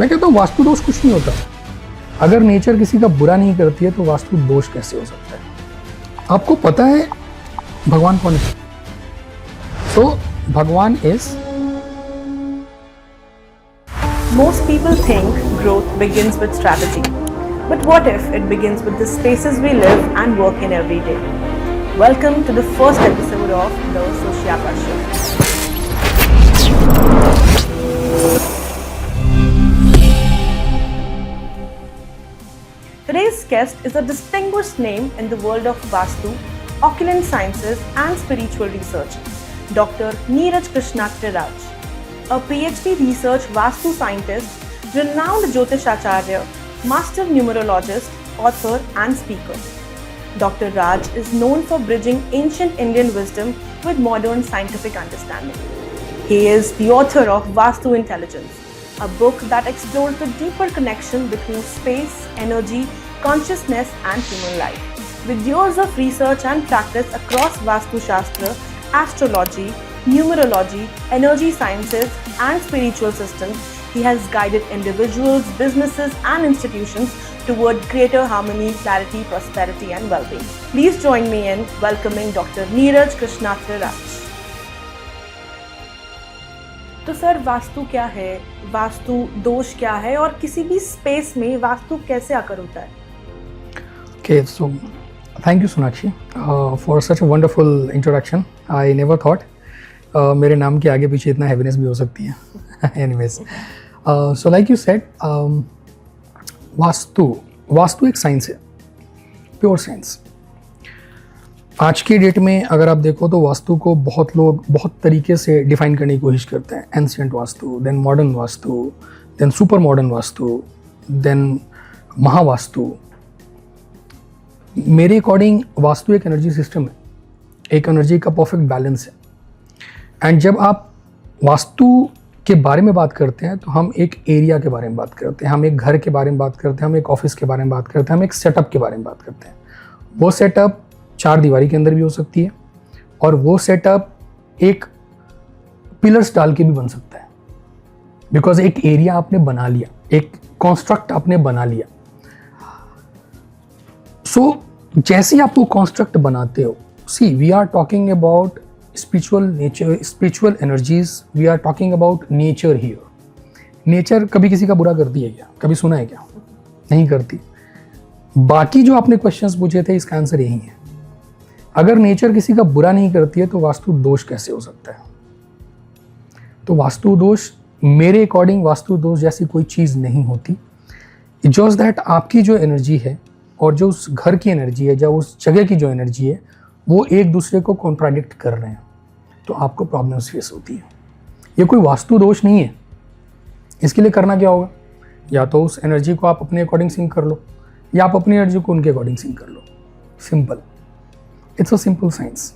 मैं कहता हूँ वास्तु दोष कुछ नहीं होता। अगर नेचर किसी का बुरा नहीं करती है तो वास्तु दोष कैसे हो सकता है? आपको पता है भगवान कौन है? तो भगवान is Most people think growth begins with strategy. But what if it begins with the spaces we live and work in every day? Welcome to the first episode of The Sushyapa Show. Today's guest is a distinguished name in the world of Vastu, occult sciences and spiritual research, Dr. Neeraj Krishnakta Raj. A PhD research Vastu scientist, renowned Jyotishacharya, master numerologist, author and speaker. Dr. Raj is known for bridging ancient Indian wisdom with modern scientific understanding. He is the author of Vastu Intelligence, a book that explores the deeper connection between space, energy, consciousness and human life. With years of research and practice across Vastu Shastra, astrology, numerology, energy sciences and spiritual systems, he has guided individuals, businesses and institutions toward greater harmony, clarity, prosperity and well-being. Please join me in welcoming Dr. Neeraj Krishnakta Raj. तो sir vastu क्या है, वास्तु दोष क्या है और किसी भी space में वास्तु कैसे आकर होता है? Okay, so thank you Sonakshi for such a wonderful introduction. I never thought मेरे नाम के आगे पीछे इतना हैवीनेस भी हो सकती है. Anyways, so like you said, vastu एक साइंस है, प्योर साइंस. आज की डेट में अगर आप देखो तो वास्तु को बहुत लोग बहुत तरीके से डिफाइन करने की कोशिश करते हैं. Ancient vastu, then modern vastu, then super modern vastu, then Mahavastu. मेरे अकॉर्डिंग वास्तु एक एनर्जी सिस्टम है, एक एनर्जी का परफेक्ट बैलेंस है. एंड जब आप वास्तु के बारे में बात करते हैं तो हम एक एरिया के बारे में बात करते हैं, हम एक घर के बारे में बात करते हैं, हम एक ऑफिस के बारे में बात करते हैं, हम एक सेटअप के बारे में बात करते हैं. वो सेटअप 4 दीवारी के अंदर भी हो सकती है और वो सेटअप एक पिलर्स डाल के भी बन सकता है. बिकॉज एक एरिया आपने बना लिया, एक कॉन्स्ट्रक्ट आपने बना लिया. सो जैसे आप वो कॉन्स्ट्रक्ट बनाते हो, see we are talking about spiritual nature, spiritual energies, we are talking about nature here. Nature कभी किसी का बुरा करती है क्या? कभी सुना है क्या? नहीं करती. बाकी जो आपने क्वेश्चंस पूछे थे इसका आंसर यही है. अगर नेचर किसी का बुरा नहीं करती है तो वास्तु दोष कैसे हो सकता है? तो वास्तु दोष मेरे अकॉर्डिंग वास्तु दोष जैसी कोई चीज़ नहीं होती. जस्ट दैट आपकी जो एनर्जी है और जो उस घर की एनर्जी है, जो उस जगह की जो एनर्जी है, वो एक दूसरे को कॉन्ट्राडिक्ट कर रहे हैं, तो आपको प्रॉब्लम्स फेस होती है. ये कोई वास्तु दोष नहीं है. इसके लिए करना क्या होगा? या तो उस एनर्जी को आप अपने अकॉर्डिंग सिंक कर लो या आप अपनी एनर्जी को उनके अकॉर्डिंग सिंक कर लो. Simple. It's a simple science.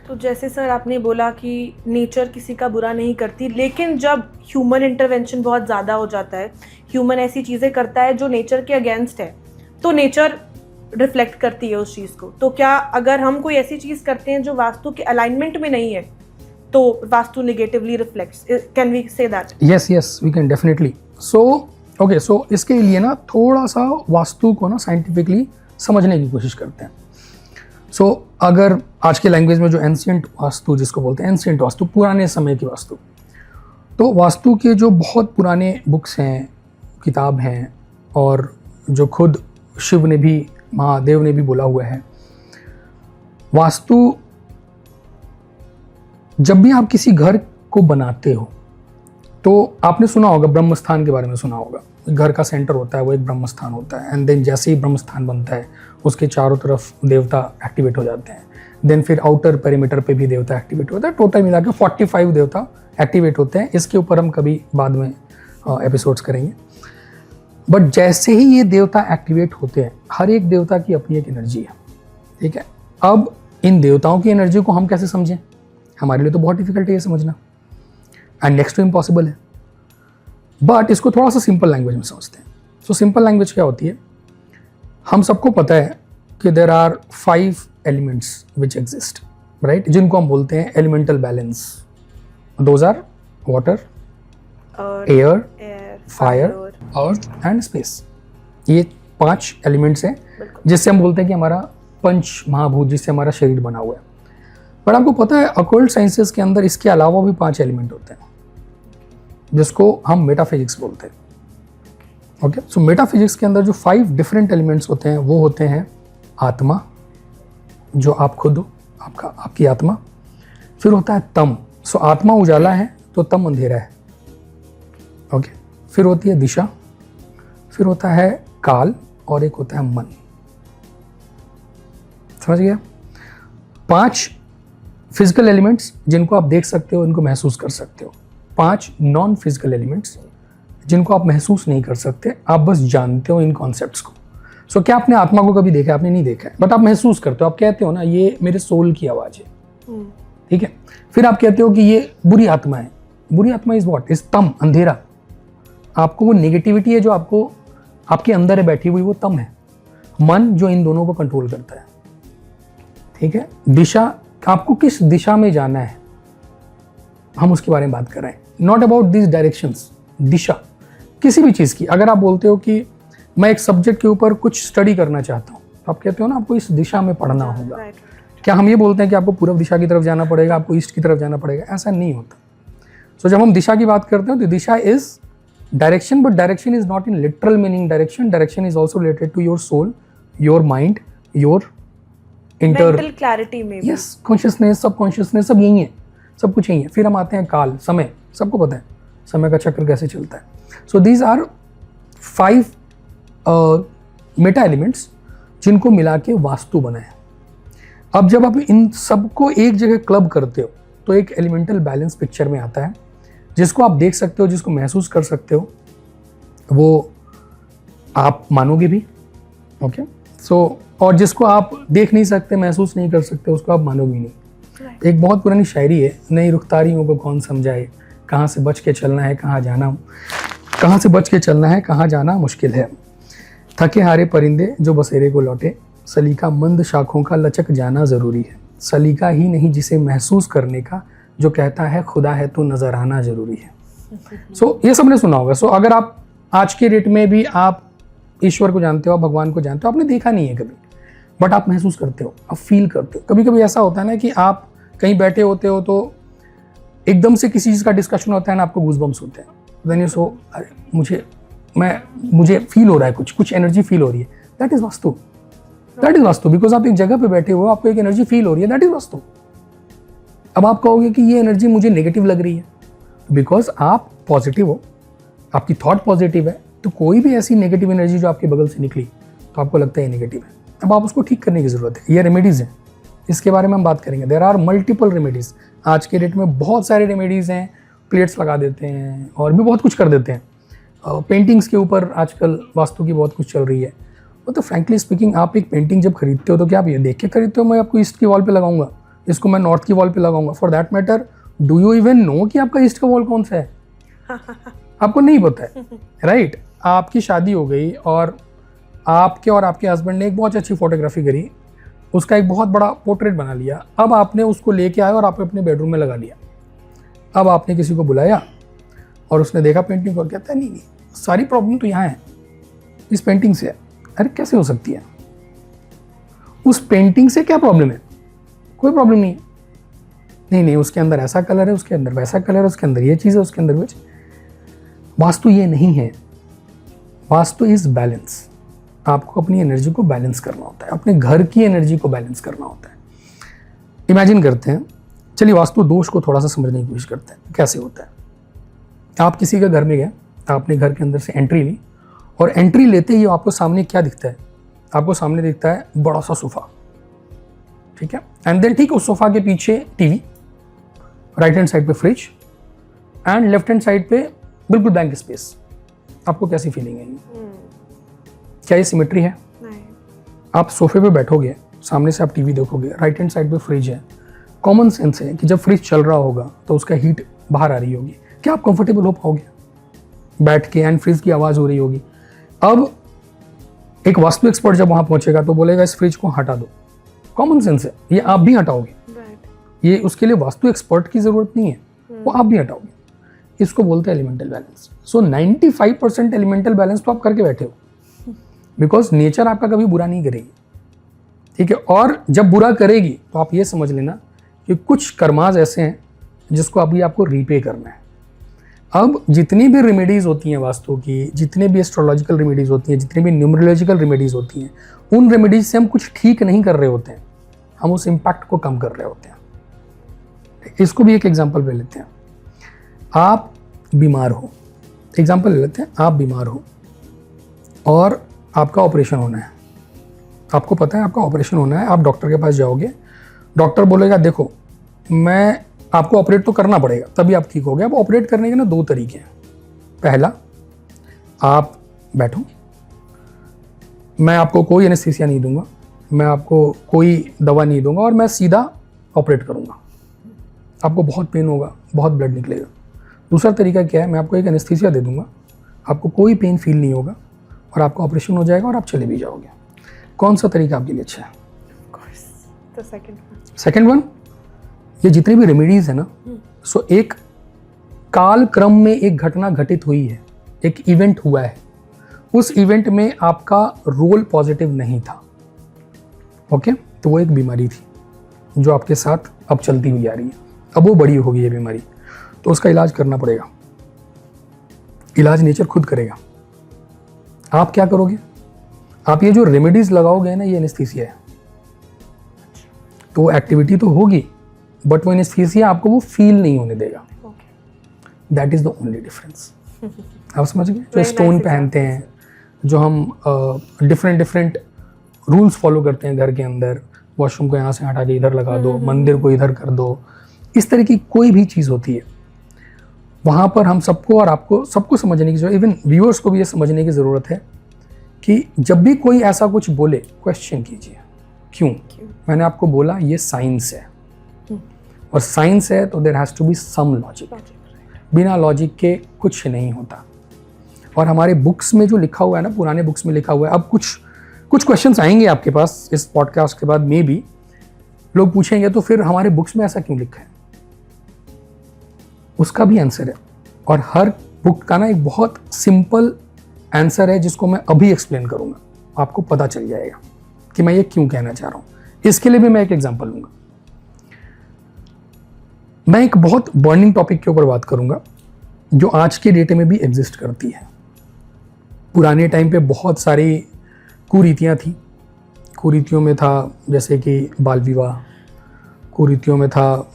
तो जैसे सर आपने बोला कि नेचर किसी का बुरा नहीं करती, लेकिन जब ह्यूमन इंटरवेंशन बहुत ज़्यादा हो जाता है, ह्यूमन ऐसी चीज़ें करता है जो नेचर के अगेंस्ट है, तो नेचर रिफ्लेक्ट करती है उस चीज़ को. तो क्या अगर हम कोई ऐसी चीज़ करते हैं जो वास्तु के अलाइनमेंट में नहीं है तो vastu negatively reflects? Can we say that? Yes we can definitely. So इसके लिए ना थोड़ा सा वास्तु को ना साइंटिफिकली समझने की कोशिश करते हैं. सो अगर आज के लैंग्वेज में जो एंशिएंट वास्तु जिसको बोलते हैं, एंशिएंट वास्तु, पुराने समय की वास्तु, तो वास्तु के जो बहुत पुराने बुक्स हैं, किताब हैं, और जो खुद शिव ने भी, महादेव ने भी बोला हुआ है, वास्तु जब भी आप किसी घर को बनाते हो तो आपने सुना होगा, ब्रह्म स्थान के बारे में सुना होगा. घर का सेंटर होता है, वो एक ब्रह्म स्थान होता है. एंड देन जैसे ही ब्रह्म स्थान बनता है उसके चारों तरफ देवता एक्टिवेट हो जाते हैं. देन फिर आउटर पेरीमीटर पे भी देवता एक्टिवेट होता है. टोटल मिला के 45 देवता एक्टिवेट होते हैं. इसके ऊपर हम कभी बाद में एपिसोड्स करेंगे. बट जैसे ही ये देवता एक्टिवेट होते हैं, हर एक देवता की अपनी एक एनर्जी है. ठीक है. अब इन देवताओं की एनर्जी को हम कैसे समझें? हमारे लिए तो बहुत डिफिकल्ट है ये समझना, एंड नेक्स्ट टू इम्पॉसिबल है. बट इसको थोड़ा सा सिंपल लैंग्वेज में समझते हैं. सो सिंपल लैंग्वेज क्या होती है? हम सबको पता है कि there are 5 elements which exist, right, जिनको हम बोलते हैं elemental balance. Those are water, air, air, fire, earth and space. ये 5 एलिमेंट्स हैं जिससे हम बोलते हैं कि हमारा पंच महाभूत, जिससे हमारा शरीर बना हुआ है। पर आपको पता है अकल्ट साइंसेस के अंदर इसके अलावा भी 5 एलिमेंट होते हैं जिसको हम मेटाफिजिक्स बोलते हैं। ओके, सो मेटाफिजिक्स के अंदर जो 5 डिफरेंट एलिमेंट्स होते हैं वो होते हैं आत्मा, जो आप खुद हो, आपकी आत्मा। फिर होता है तम, सो आत्मा उजाला है तो तम अंधेरा है। ओके, फिर होती है दिशा, फिर होता है काल, और एक होता है मन। समझ गया? 5 फिजिकल एलिमेंट्स जिनको आप देख सकते हो, इनको महसूस कर सकते हो। 5 नॉन फिजिकल एलिमेंट्स जिनको आप महसूस नहीं कर सकते, आप बस जानते हो इन कॉन्सेप्ट्स को। सो क्या आपने आत्मा को कभी देखा? आपने नहीं देखा है, बट आप महसूस करते हो। आप कहते हो ना ये मेरे सोल की आवाज़ है, ठीक है। फिर आप कहते हो कि ये बुरी आत्मा है। बुरी आत्मा इज व्हाट? इज तम, अंधेरा। आपको वो नेगेटिविटी है जो आपको आपके अंदर है बैठी हुई, वो तम है। मन जो इन दोनों को कंट्रोल करता है, ठीक है। दिशा, आपको किस दिशा में जाना है, हम उसके बारे में बात कर रहे हैं। Not about this directions. दिशा किसी भी चीज़ की, अगर आप बोलते हो कि मैं एक सब्जेक्ट के ऊपर कुछ स्टडी करना चाहता हूँ, तो आप कहते हो ना आपको इस दिशा में पढ़ना होगा। क्या हम ये बोलते हैं कि आपको पूर्व दिशा की तरफ जाना पड़ेगा, आपको ईस्ट की तरफ जाना पड़ेगा? ऐसा नहीं होता। सो जब हम दिशा की बात करते हैं तो दिशा is direction, but direction is not in literal meaning direction. Direction is also related to your soul, your mind, your mental clarity में। यस, कॉन्शियसनेस, सब कॉन्शियसनेस, सब यही है, सब कुछ यही है। फिर हम आते हैं काल, समय। सबको पता है समय का चक्र कैसे चलता है। So these are 5 meta elements जिनको मिला के वास्तु बना है। अब जब आप इन सबको एक जगह क्लब करते हो तो एक एलिमेंटल बैलेंस पिक्चर में आता है, जिसको आप देख सकते हो, जिसको महसूस कर सकते हो, वो आप मानोगे भी। ओके, सो और जिसको आप देख नहीं सकते, महसूस नहीं कर सकते, उसको आप मानोगे नहीं। एक बहुत पुरानी शायरी है, नई रुखतारियों को कौन समझाए, कहाँ से बच के चलना है, कहाँ जाना, कहाँ से बच के चलना है, कहाँ जाना मुश्किल है। थके हारे परिंदे जो बसेरे को लौटे, सलीका मंद शाखों का लचक जाना ज़रूरी है। सलीका ही नहीं जिसे महसूस करने का, जो कहता है खुदा है तो नज़र आना ज़रूरी है। सो ये सबने सुना होगा। सो अगर आप आज के डेट में भी आप ईश्वर को जानते हो, भगवान को जानते हो, आपने देखा नहीं है कभी, बट आप महसूस करते हो, आप फील करते हो। कभी कभी ऐसा होता है ना कि आप कहीं बैठे होते हो तो एकदम से किसी चीज़ का डिस्कशन होता है ना, आपको गूज़बम्स होते हैं। देन यू सो, अरे मुझे फील हो रहा है, कुछ एनर्जी फील हो रही है। That is vastu, that is vastu. Because आप एक जगह पे बैठे हो, आपको एक एनर्जी फील हो रही है, दैट इज वास्तु। अब आप कहोगे कि ये एनर्जी मुझे नेगेटिव लग रही है, बिकॉज आप पॉजिटिव हो, आपकी थॉट पॉजिटिव है, तो कोई भी ऐसी नेगेटिव एनर्जी जो आपके बगल से निकली तो आपको लगता है नेगेटिव है। अब आप उसको ठीक करने की ज़रूरत है। ये रेमेडीज़ हैं, इसके बारे में हम बात करेंगे। There are multiple remedies. आज के डेट में बहुत सारे रेमेडीज़ हैं, प्लेट्स लगा देते हैं और भी बहुत कुछ कर देते हैं। पेंटिंग्स के ऊपर आजकल वास्तु की बहुत कुछ चल रही है। तो फ्रैंकली स्पीकिंग, आप एक पेंटिंग जब खरीदते हो तो क्या आप ये देख के खरीदते हो मैं आपको ईस्ट की वॉल पे लगाऊंगा, इसको मैं नॉर्थ की वॉल पे लगाऊंगा? For that matter, do you even know कि आपका ईस्ट का वॉल कौन सा है? आपको नहीं पता है, राइट? आपकी शादी हो गई और आपके और आपके हस्बैंड ने एक बहुत अच्छी फोटोग्राफी करी, उसका एक बहुत बड़ा पोर्ट्रेट बना लिया। अब आपने उसको लेके आए और आपने अपने बेडरूम में लगा लिया। अब आपने किसी को बुलाया और उसने देखा पेंटिंग को और कहता है नहीं, सारी प्रॉब्लम तो यहाँ है, इस पेंटिंग से है। अरे कैसे हो सकती है? उस पेंटिंग से क्या प्रॉब्लम है? कोई प्रॉब्लम नहीं है। नहीं, उसके अंदर ऐसा कलर है, उसके अंदर वैसा कलर है, उसके अंदर ये चीज़ है, उसके अंदर वो चीज़। वास्तु ये नहीं है। Vastu is balance. आपको अपनी एनर्जी को बैलेंस करना होता है, अपने घर की एनर्जी को बैलेंस करना होता है। इमेजिन करते हैं, चलिए वास्तु दोष को थोड़ा सा समझने की कोशिश करते हैं, कैसे होता है। आप किसी के घर में गए, आपने घर के अंदर से एंट्री ली और एंट्री लेते ही आपको सामने क्या दिखता है? आपको सामने दिखता है बड़ा सा सोफा, ठीक है। एंड देन ठीक उस सोफा के पीछे टीवी, राइट हैंड साइड पे fridge and left hand side पे बिल्कुल ब्लैंक स्पेस। आपको कैसी फीलिंग है? क्या ये सिमेट्री है? नहीं। आप सोफे पे बैठोगे, सामने से आप टीवी देखोगे, राइट हैंड साइड पे फ्रिज है। कॉमन सेंस है कि जब फ्रिज चल रहा होगा तो उसका हीट बाहर आ रही होगी। क्या आप कंफर्टेबल हो पाओगे बैठ के? एंड फ्रिज की आवाज़ हो रही होगी। अब एक वास्तु एक्सपर्ट जब वहाँ पहुंचेगा तो बोलेगा इस फ्रिज को हटा दो। कॉमन सेंस है, ये आप भी हटाओगे। ये उसके लिए वास्तु एक्सपर्ट की ज़रूरत नहीं है, वो आप भी हटाओगे। इसको बोलते हैं एलिमेंटल बैलेंस। सो 95% एलिमेंटल बैलेंस तो आप करके बैठे हो, बिकॉज नेचर आपका कभी बुरा नहीं करेगी, ठीक है। और जब बुरा करेगी तो आप ये समझ लेना कि कुछ कर्माज ऐसे हैं जिसको अभी आपको रीपे करना है। अब जितनी भी रेमेडीज होती हैं वास्तु की, जितने भी एस्ट्रोलॉजिकल रेमेडीज होती हैं, जितनी भी न्यूमरोलॉजिकल रेमेडीज होती हैं, उन रेमेडीज से हम कुछ ठीक नहीं कर रहे होते हैं, हम उस इम्पैक्ट को कम कर रहे होते हैं। इसको भी एक एग्जांपल ले लेते हैं। आप बीमार हो, एग्जांपल ले लेते हैं, आप बीमार हो और आपका ऑपरेशन होना है। आपको पता है आपका ऑपरेशन होना है, आप डॉक्टर के पास जाओगे, डॉक्टर बोलेगा देखो मैं आपको ऑपरेट तो करना पड़ेगा तभी आप ठीक हो गए। अब ऑपरेट करने के ना दो तरीके हैं। पहला, आप बैठो, मैं आपको कोई एनेस्थीसिया नहीं दूंगा, मैं आपको कोई दवा नहीं दूंगा और मैं सीधा ऑपरेट करूंगा। आपको बहुत पेन होगा, बहुत ब्लड निकलेगा। दूसरा तरीका क्या है, मैं आपको एक एनेस्थीसिया दे दूंगा, आपको कोई पेन फील नहीं होगा और आपका ऑपरेशन हो जाएगा और आप चले भी जाओगे। कौन सा तरीका आपके लिए अच्छा है? Second one. ये जितनी भी रेमेडीज है ना, सो एक काल क्रम में एक घटना घटित हुई है, एक इवेंट हुआ है, उस इवेंट में आपका रोल पॉजिटिव नहीं था, ओके। तो वो एक बीमारी थी जो आपके साथ अब चलती हुई आ रही है, अब वो बड़ी हो गई है बीमारी, तो उसका इलाज करना पड़ेगा। इलाज नेचर खुद करेगा। आप क्या करोगे? आप ये जो रेमेडीज लगाओगे ना, ये एनेस्थीसिया है, तो एक्टिविटी तो होगी बट वो एनेस्थीसिया आपको वो फील नहीं होने देगा। That is the only difference. आप समझ गए? जो स्टोन पहनते हैं, जो हम डिफरेंट रूल्स फॉलो करते हैं घर के अंदर, वॉशरूम को यहाँ से हटा के इधर लगा दो, मंदिर को इधर कर दो, इस तरह की कोई भी चीज़ होती है, वहाँ पर हम सबको और आपको सबको समझने की जरूरत, इवन व्यूअर्स को भी ये समझने की ज़रूरत है कि जब भी कोई ऐसा कुछ बोले क्वेश्चन कीजिए, क्यों? मैंने आपको बोला ये साइंस है, और साइंस है तो there has to be some logic. बिना लॉजिक के कुछ नहीं होता। और हमारे बुक्स में जो लिखा हुआ है ना, पुराने बुक्स में लिखा हुआ है, अब कुछ क्वेश्चंस आएंगे आपके पास इस पॉडकास्ट के बाद, मे बी लोग पूछेंगे तो फिर हमारे बुक्स में ऐसा क्यों लिखा है, उसका भी आंसर है। और हर बुक का ना एक बहुत सिंपल आंसर है जिसको मैं अभी एक्सप्लेन करूंगा, आपको पता चल जाएगा कि मैं ये क्यों कहना चाह रहा हूँ। इसके लिए भी मैं एक एग्जांपल लूंगा। मैं एक बहुत बर्निंग टॉपिक के ऊपर बात करूंगा जो आज के डेट में भी एग्जिस्ट करती है। पुराने टाइम पे बहुत सारी कुरीतियाँ थी। कुरीतियों में था जैसे कि बाल विवाह, कुरीतियों में था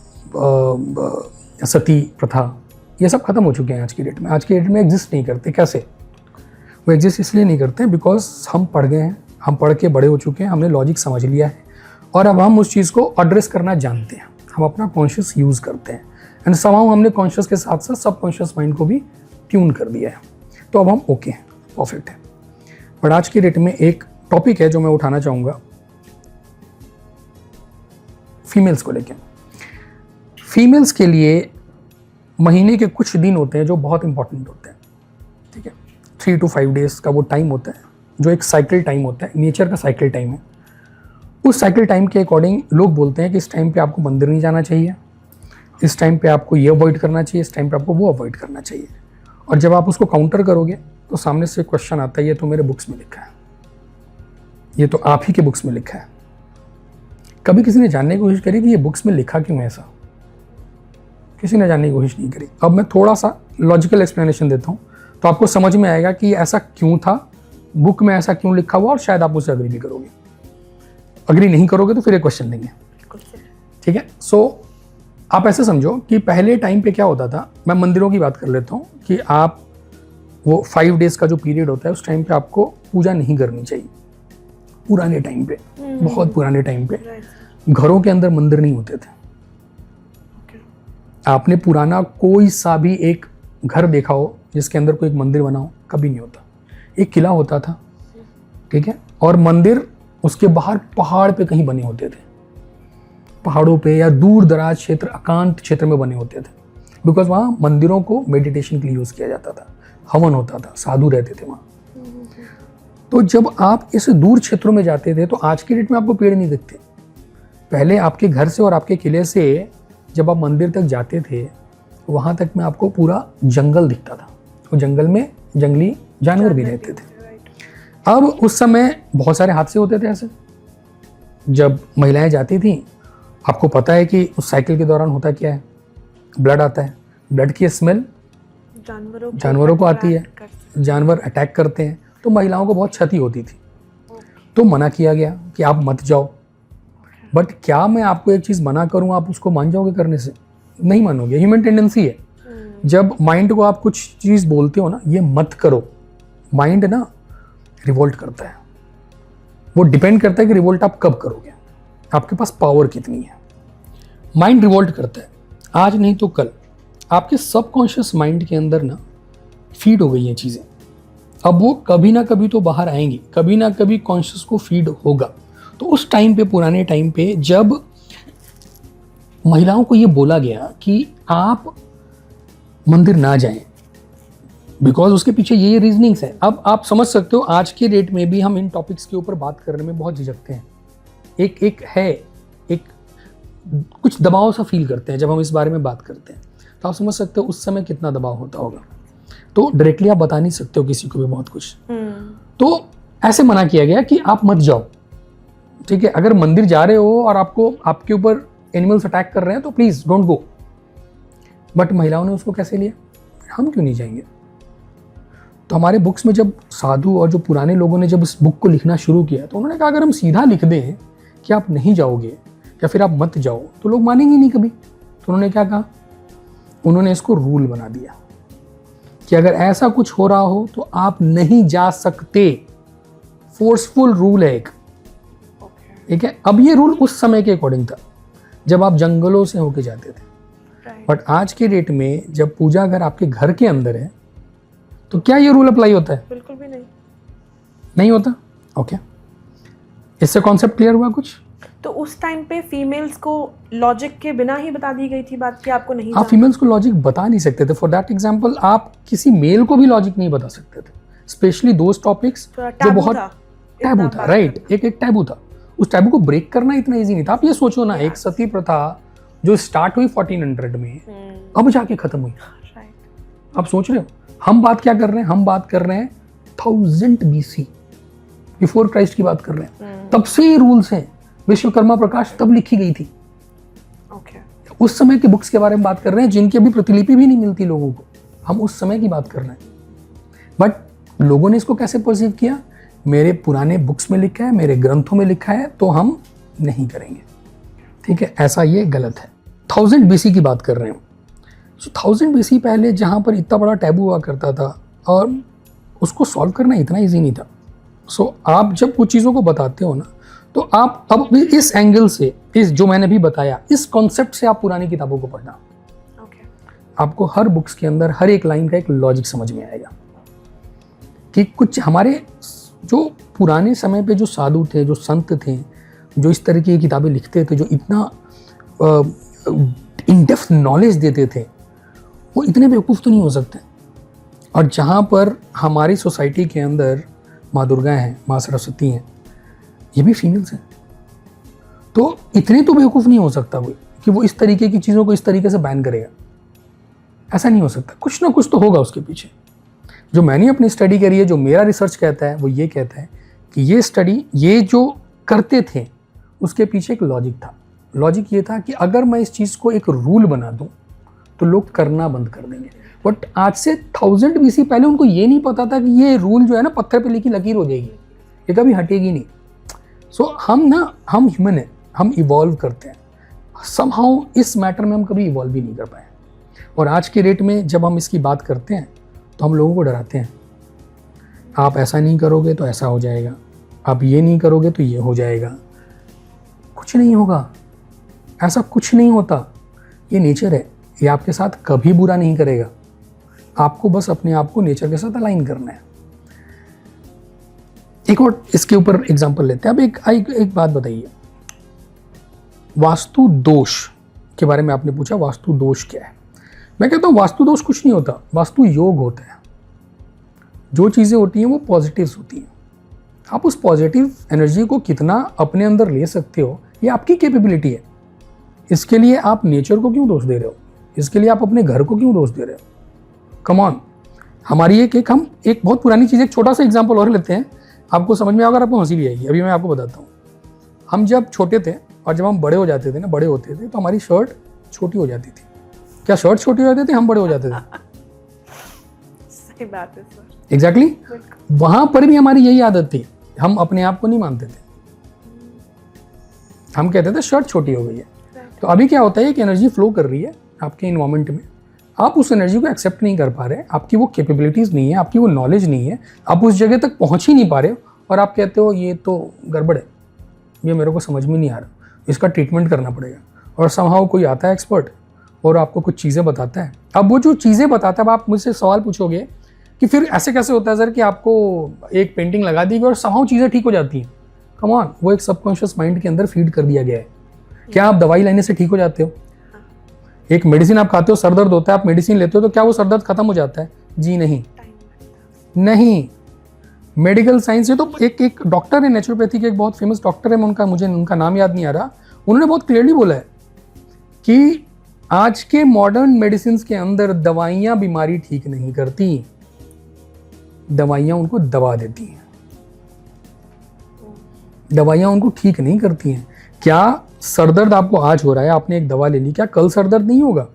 सती प्रथा, ये सब खत्म हो चुके हैं आज की डेट में। आज की डेट में एग्जिस्ट नहीं करते। कैसे? वो एग्जिस्ट इसलिए नहीं करते हैं बिकॉज हम पढ़ गए हैं, हम पढ़ के बड़े हो चुके हैं, हमने लॉजिक समझ लिया है और अब हम उस चीज़ को एड्रेस करना जानते हैं। हम अपना कॉन्शियस यूज़ करते हैं एंड समाउ हमने कॉन्शियस के साथ साथ सब कॉन्शियस माइंड को भी ट्यून कर दिया है, तो अब हम ओके हैं, परफेक्ट है। बट आज की डेट में एक टॉपिक है जो मैं उठाना चाहूँगा फीमेल्स को लेकर। फीमेल्स के लिए महीने के कुछ दिन होते हैं जो बहुत इंपॉर्टेंट होते हैं, ठीक है। 3 to 5 डेज का वो टाइम होता है जो एक साइकिल टाइम होता है, नेचर का साइकिल टाइम है। उस साइकिल टाइम के अकॉर्डिंग लोग बोलते हैं कि इस टाइम पे आपको मंदिर नहीं जाना चाहिए, इस टाइम पे आपको ये अवॉइड करना चाहिए, इस टाइम पे आपको वो अवॉइड करना चाहिए। और जब आप उसको काउंटर करोगे तो सामने से क्वेश्चन आता है, ये तो मेरे बुक्स में लिखा है, ये तो आप ही के बुक्स में लिखा है। कभी किसी ने जानने की कोशिश करी कि ये बुक्स में लिखा क्यों है ऐसा? किसी ने जानने की कोशिश नहीं करी। अब मैं थोड़ा सा लॉजिकल एक्सप्लेनेशन देता हूँ तो आपको समझ में आएगा कि ऐसा क्यों था, बुक में ऐसा क्यों लिखा हुआ, और शायद आप उससे अग्री भी करोगे। अग्री नहीं करोगे तो फिर एक क्वेश्चन लेंगे, ठीक है। सो आप ऐसे समझो कि पहले टाइम पे क्या होता था, मैं मंदिरों की बात कर लेता हूँ, कि आप वो 5 डेज का जो पीरियड होता है उस टाइम पे आपको पूजा नहीं करनी चाहिए। पुराने टाइम पे, बहुत पुराने टाइम पे घरों के अंदर मंदिर नहीं होते थे। आपने पुराना कोई सा भी एक घर देखा हो जिसके अंदर कोई एक मंदिर बना हो? कभी नहीं होता। एक किला होता था, ठीक है, और मंदिर उसके बाहर पहाड़ पे कहीं बने होते थे, पहाड़ों पे या दूर दराज क्षेत्र, एकांत क्षेत्र में बने होते थे, बिकॉज वहाँ मंदिरों को मेडिटेशन के लिए यूज़ किया जाता था, हवन होता था, साधु रहते थे वहाँ। तो जब आप इस दूर क्षेत्रों में जाते थे तो आज की डेट में आपको पेड़ नहीं दिखते। पहले आपके घर से और आपके किले से जब आप मंदिर तक जाते थे, वहाँ तक में आपको पूरा जंगल दिखता था, और जंगल में जंगली जानवर भी रहते थे। अब उस समय बहुत सारे हादसे होते थे ऐसे, जब महिलाएं जाती थी, आपको पता है कि उस साइकिल के दौरान होता क्या है, ब्लड आता है, ब्लड की स्मेल जानवरों को आती है, जानवर अटैक करते हैं, तो महिलाओं को बहुत क्षति होती थी। तो मना किया गया कि आप मत जाओ। बट क्या मैं आपको एक चीज़ मना करूं, आप उसको मान जाओगे करने से? नहीं मानोगे, ह्यूमन टेंडेंसी है। जब माइंड को आप कुछ चीज़ बोलते हो ना, ये मत करो, माइंड ना रिवोल्ट करता है। वो डिपेंड करता है कि रिवोल्ट आप कब करोगे, आपके पास पावर कितनी है। माइंड रिवोल्ट करता है, आज नहीं तो कल आपके सबकॉन्शियस माइंड के अंदर ना फीड हो गई हैं चीज़ें। अब वो कभी ना कभी तो बाहर आएंगी, कभी ना कभी कॉन्शियस को फीड होगा। तो उस टाइम पे, पुराने टाइम पे, जब महिलाओं को ये बोला गया कि आप मंदिर ना जाएं, बिकॉज उसके पीछे ये रीजनिंग्स है। अब आप समझ सकते हो, आज के डेट में भी हम इन टॉपिक्स के ऊपर बात करने में बहुत झिझकते हैं। एक कुछ दबाव सा फील करते हैं जब हम इस बारे में बात करते हैं। तो आप समझ सकते हो उस समय कितना दबाव होता होगा। तो डायरेक्टली आप बता नहीं सकते हो किसी को भी बहुत कुछ। तो ऐसे मना किया गया कि आप मत जाओ, ठीक है। अगर मंदिर जा रहे हो और आपको आपके ऊपर एनिमल्स अटैक कर रहे हैं तो प्लीज डोंट गो। बट महिलाओं ने उसको कैसे लिया, हम क्यों नहीं जाएंगे? तो हमारे बुक्स में जब साधु और जो पुराने लोगों ने जब इस बुक को लिखना शुरू किया, तो उन्होंने कहा अगर हम सीधा लिख दें कि आप नहीं जाओगे या फिर आप मत जाओ, तो लोग मानेंगे नहीं कभी। तो उन्होंने क्या कहा, उन्होंने इसको रूल बना दिया कि अगर ऐसा कुछ हो रहा हो तो आप नहीं जा सकते। फोर्सफुल रूल है एक, ठीक है। अब ये रूल उस समय के अकॉर्डिंग था जब आप जंगलों से होके जाते थे। बट आज के डेट में जब पूजा घर आपके घर के अंदर है, तो क्या ये रूल अप्लाई होता है? बिल्कुल भी नहीं होता। ओके, इससे कॉन्सेप्ट क्लियर हुआ कुछ? तो उस टाइम पे फीमेल्स को लॉजिक के बिना ही बता दी गई थी बात कि आपको नहीं आप फीमेल्स को लॉजिक बता नहीं सकते थे। फॉर दैट एग्जांपल, आप किसी मेल को भी लॉजिक नहीं बता सकते थे, स्पेशली दोज टॉपिक्स जो बहुत टैबू था। राइट, एक टैबू था। उस टैबू को ब्रेक करना इतना इजी नहीं था। आप ये सोचो ना, एक सती प्रथा जो स्टार्ट हुई 1400 में, अब जाके खत्म हुई। आप सोच रहे हो हम बात क्या कर रहे हैं? हम बात कर रहे हैं 1000 BC, बिफोर क्राइस्ट की बात कर रहे हैं। तब से ये रूल्स हैं। विश्वकर्मा प्रकाश तब लिखी गई थी। उस समय के बुक्स के बारे में बात कर रहे हैं जिनकी अभी प्रतिलिपि भी नहीं मिलती लोगों को। हम उस समय की बात कर रहे हैं। बट लोगों ने इसको कैसे परसीव किया? मेरे पुराने बुक्स में लिखा है, मेरे ग्रंथों में लिखा है, तो हम नहीं करेंगे, ठीक है। ऐसा ये गलत है। 1000 BC की बात कर रहे हैं। 1000 BC पहले जहाँ पर इतना बड़ा टैबू हुआ करता था और उसको सॉल्व करना इतना ईजी नहीं था। सो आप जब कुछ चीज़ों को बताते हो ना, तो आप अब भी इस एंगल से, इस जो मैंने भी बताया, इस कॉन्सेप्ट से आप पुरानी किताबों को पढ़ना। आपको हर बुक्स के अंदर हर एक लाइन का एक लॉजिक समझ में आएगा कि कुछ हमारे जो पुराने समय पे जो साधु थे, जो संत थे, जो इस तरह की किताबें लिखते थे, जो इतना इन डेप्थ नॉलेज देते थे, वो इतने बेवकूफ़ तो नहीं हो सकते। और जहाँ पर हमारी सोसाइटी के अंदर माँ दुर्गा हैं, माँ सरस्वती हैं, ये भी फीमेल्स हैं, तो इतने तो बेवकूफ़ नहीं हो सकता वो कि वो इस तरीके की चीज़ों को इस तरीके से बैन करेगा। ऐसा नहीं हो सकता। कुछ ना कुछ तो होगा उसके पीछे। जो मैंने अपनी स्टडी करी है, जो मेरा रिसर्च कहता है, वो ये कहता है कि ये स्टडी, ये जो करते थे, उसके पीछे एक लॉजिक था। लॉजिक ये था कि अगर मैं इस चीज़ को एक रूल बना दूं तो लोग करना बंद कर देंगे। बट आज से 1000 BC पहले उनको ये नहीं पता था कि ये रूल जो है ना, पत्थर पे लिखी लकीर हो जाएगी, ये कभी हटेगी नहीं। सो हम ह्यूमन हैं, हम इवॉल्व करते हैं। समहाउ इस मैटर में हम कभी इवॉल्व भी नहीं कर पाए। और आज के डेट में जब हम इसकी बात करते हैं तो हम लोगों को डराते हैं। आप ऐसा नहीं करोगे तो ऐसा हो जाएगा, आप ये नहीं करोगे तो ये हो जाएगा। कुछ नहीं होगा, ऐसा कुछ नहीं होता। ये नेचर है, ये आपके साथ कभी बुरा नहीं करेगा। आपको बस अपने आप को नेचर के साथ अलाइन करना है। एक और इसके ऊपर एग्जांपल लेते हैं। अब एक बात बताइए, वास्तु दोष के बारे में आपने पूछा, वास्तु दोष क्या है? मैं कहता हूँ वास्तु दोष कुछ नहीं होता, वास्तु योग होता है। जो चीज़ें होती हैं वो पॉजिटिव्स होती हैं। आप उस पॉजिटिव एनर्जी को कितना अपने अंदर ले सकते हो, ये आपकी कैपेबिलिटी है। इसके लिए आप नेचर को क्यों दोष दे रहे हो? इसके लिए आप अपने घर को क्यों दोष दे रहे हो? Come on. हमारी हम एक बहुत पुरानी चीज़, एक छोटा सा एग्जाम्पल और लेते हैं, आपको समझ में आएगा, आपको हंसी भी आएगी। अभी मैं आपको बताता हूँ, हम जब छोटे थे और जब हम बड़े हो जाते थे ना, बड़े होते थे तो हमारी शर्ट छोटी हो जाती थी। क्या शर्ट छोटी हो जाती थी? हम बड़े हो जाते थे। सही बात है सर। एग्जैक्टली वहां पर भी हमारी यही आदत थी, हम अपने आप को नहीं मानते थे, हम कहते थे शर्ट छोटी हो गई है। तो अभी क्या होता है कि एनर्जी फ्लो कर रही है आपके इन्वायरमेंट में, आप उस एनर्जी को एक्सेप्ट नहीं कर पा रहे, आपकी वो कैपेबिलिटीज नहीं है, आपकी वो नॉलेज नहीं है, आप उस जगह तक पहुंच ही नहीं पा रहे हो, और आप कहते हो ये तो गड़बड़ है, ये मेरे को समझ में नहीं आ रहा, इसका ट्रीटमेंट करना पड़ेगा। और समहाउ कोई आता है एक्सपर्ट और आपको कुछ चीज़ें बताता है। अब वो जो चीज़ें बताता है, अब आप मुझसे सवाल पूछोगे कि फिर ऐसे कैसे होता है सर कि आपको एक पेंटिंग लगा दी गई और समहाउ चीज़ें ठीक हो जाती हैं? कम ऑन, वो एक सबकॉन्शियस माइंड के अंदर फीड कर दिया गया है। क्या आप दवाई लेने से ठीक हो जाते हो? एक मेडिसिन आप खाते हो, सर दर्द होता है, आप मेडिसिन लेते हो, तो क्या वो सर दर्द खत्म हो जाता है? जी नहीं, नहीं। मेडिकल साइंस से तो एक डॉक्टर है नेचुरोपैथी के, एक बहुत फेमस डॉक्टर है, मुझे उनका नाम याद नहीं आ रहा, उन्होंने बहुत क्लियरली बोला है कि आज के मॉडर्न मेडिसिन के अंदर दवाइयां बीमारी ठीक नहीं करती, दवाइयां उनको दबा देती हैं, दवाइयां उनको ठीक नहीं करती हैं। क्या सरदर्द आपको आज हो रहा है, आपने एक दवा ले ली, क्या कल सरदर्द नहीं होगा?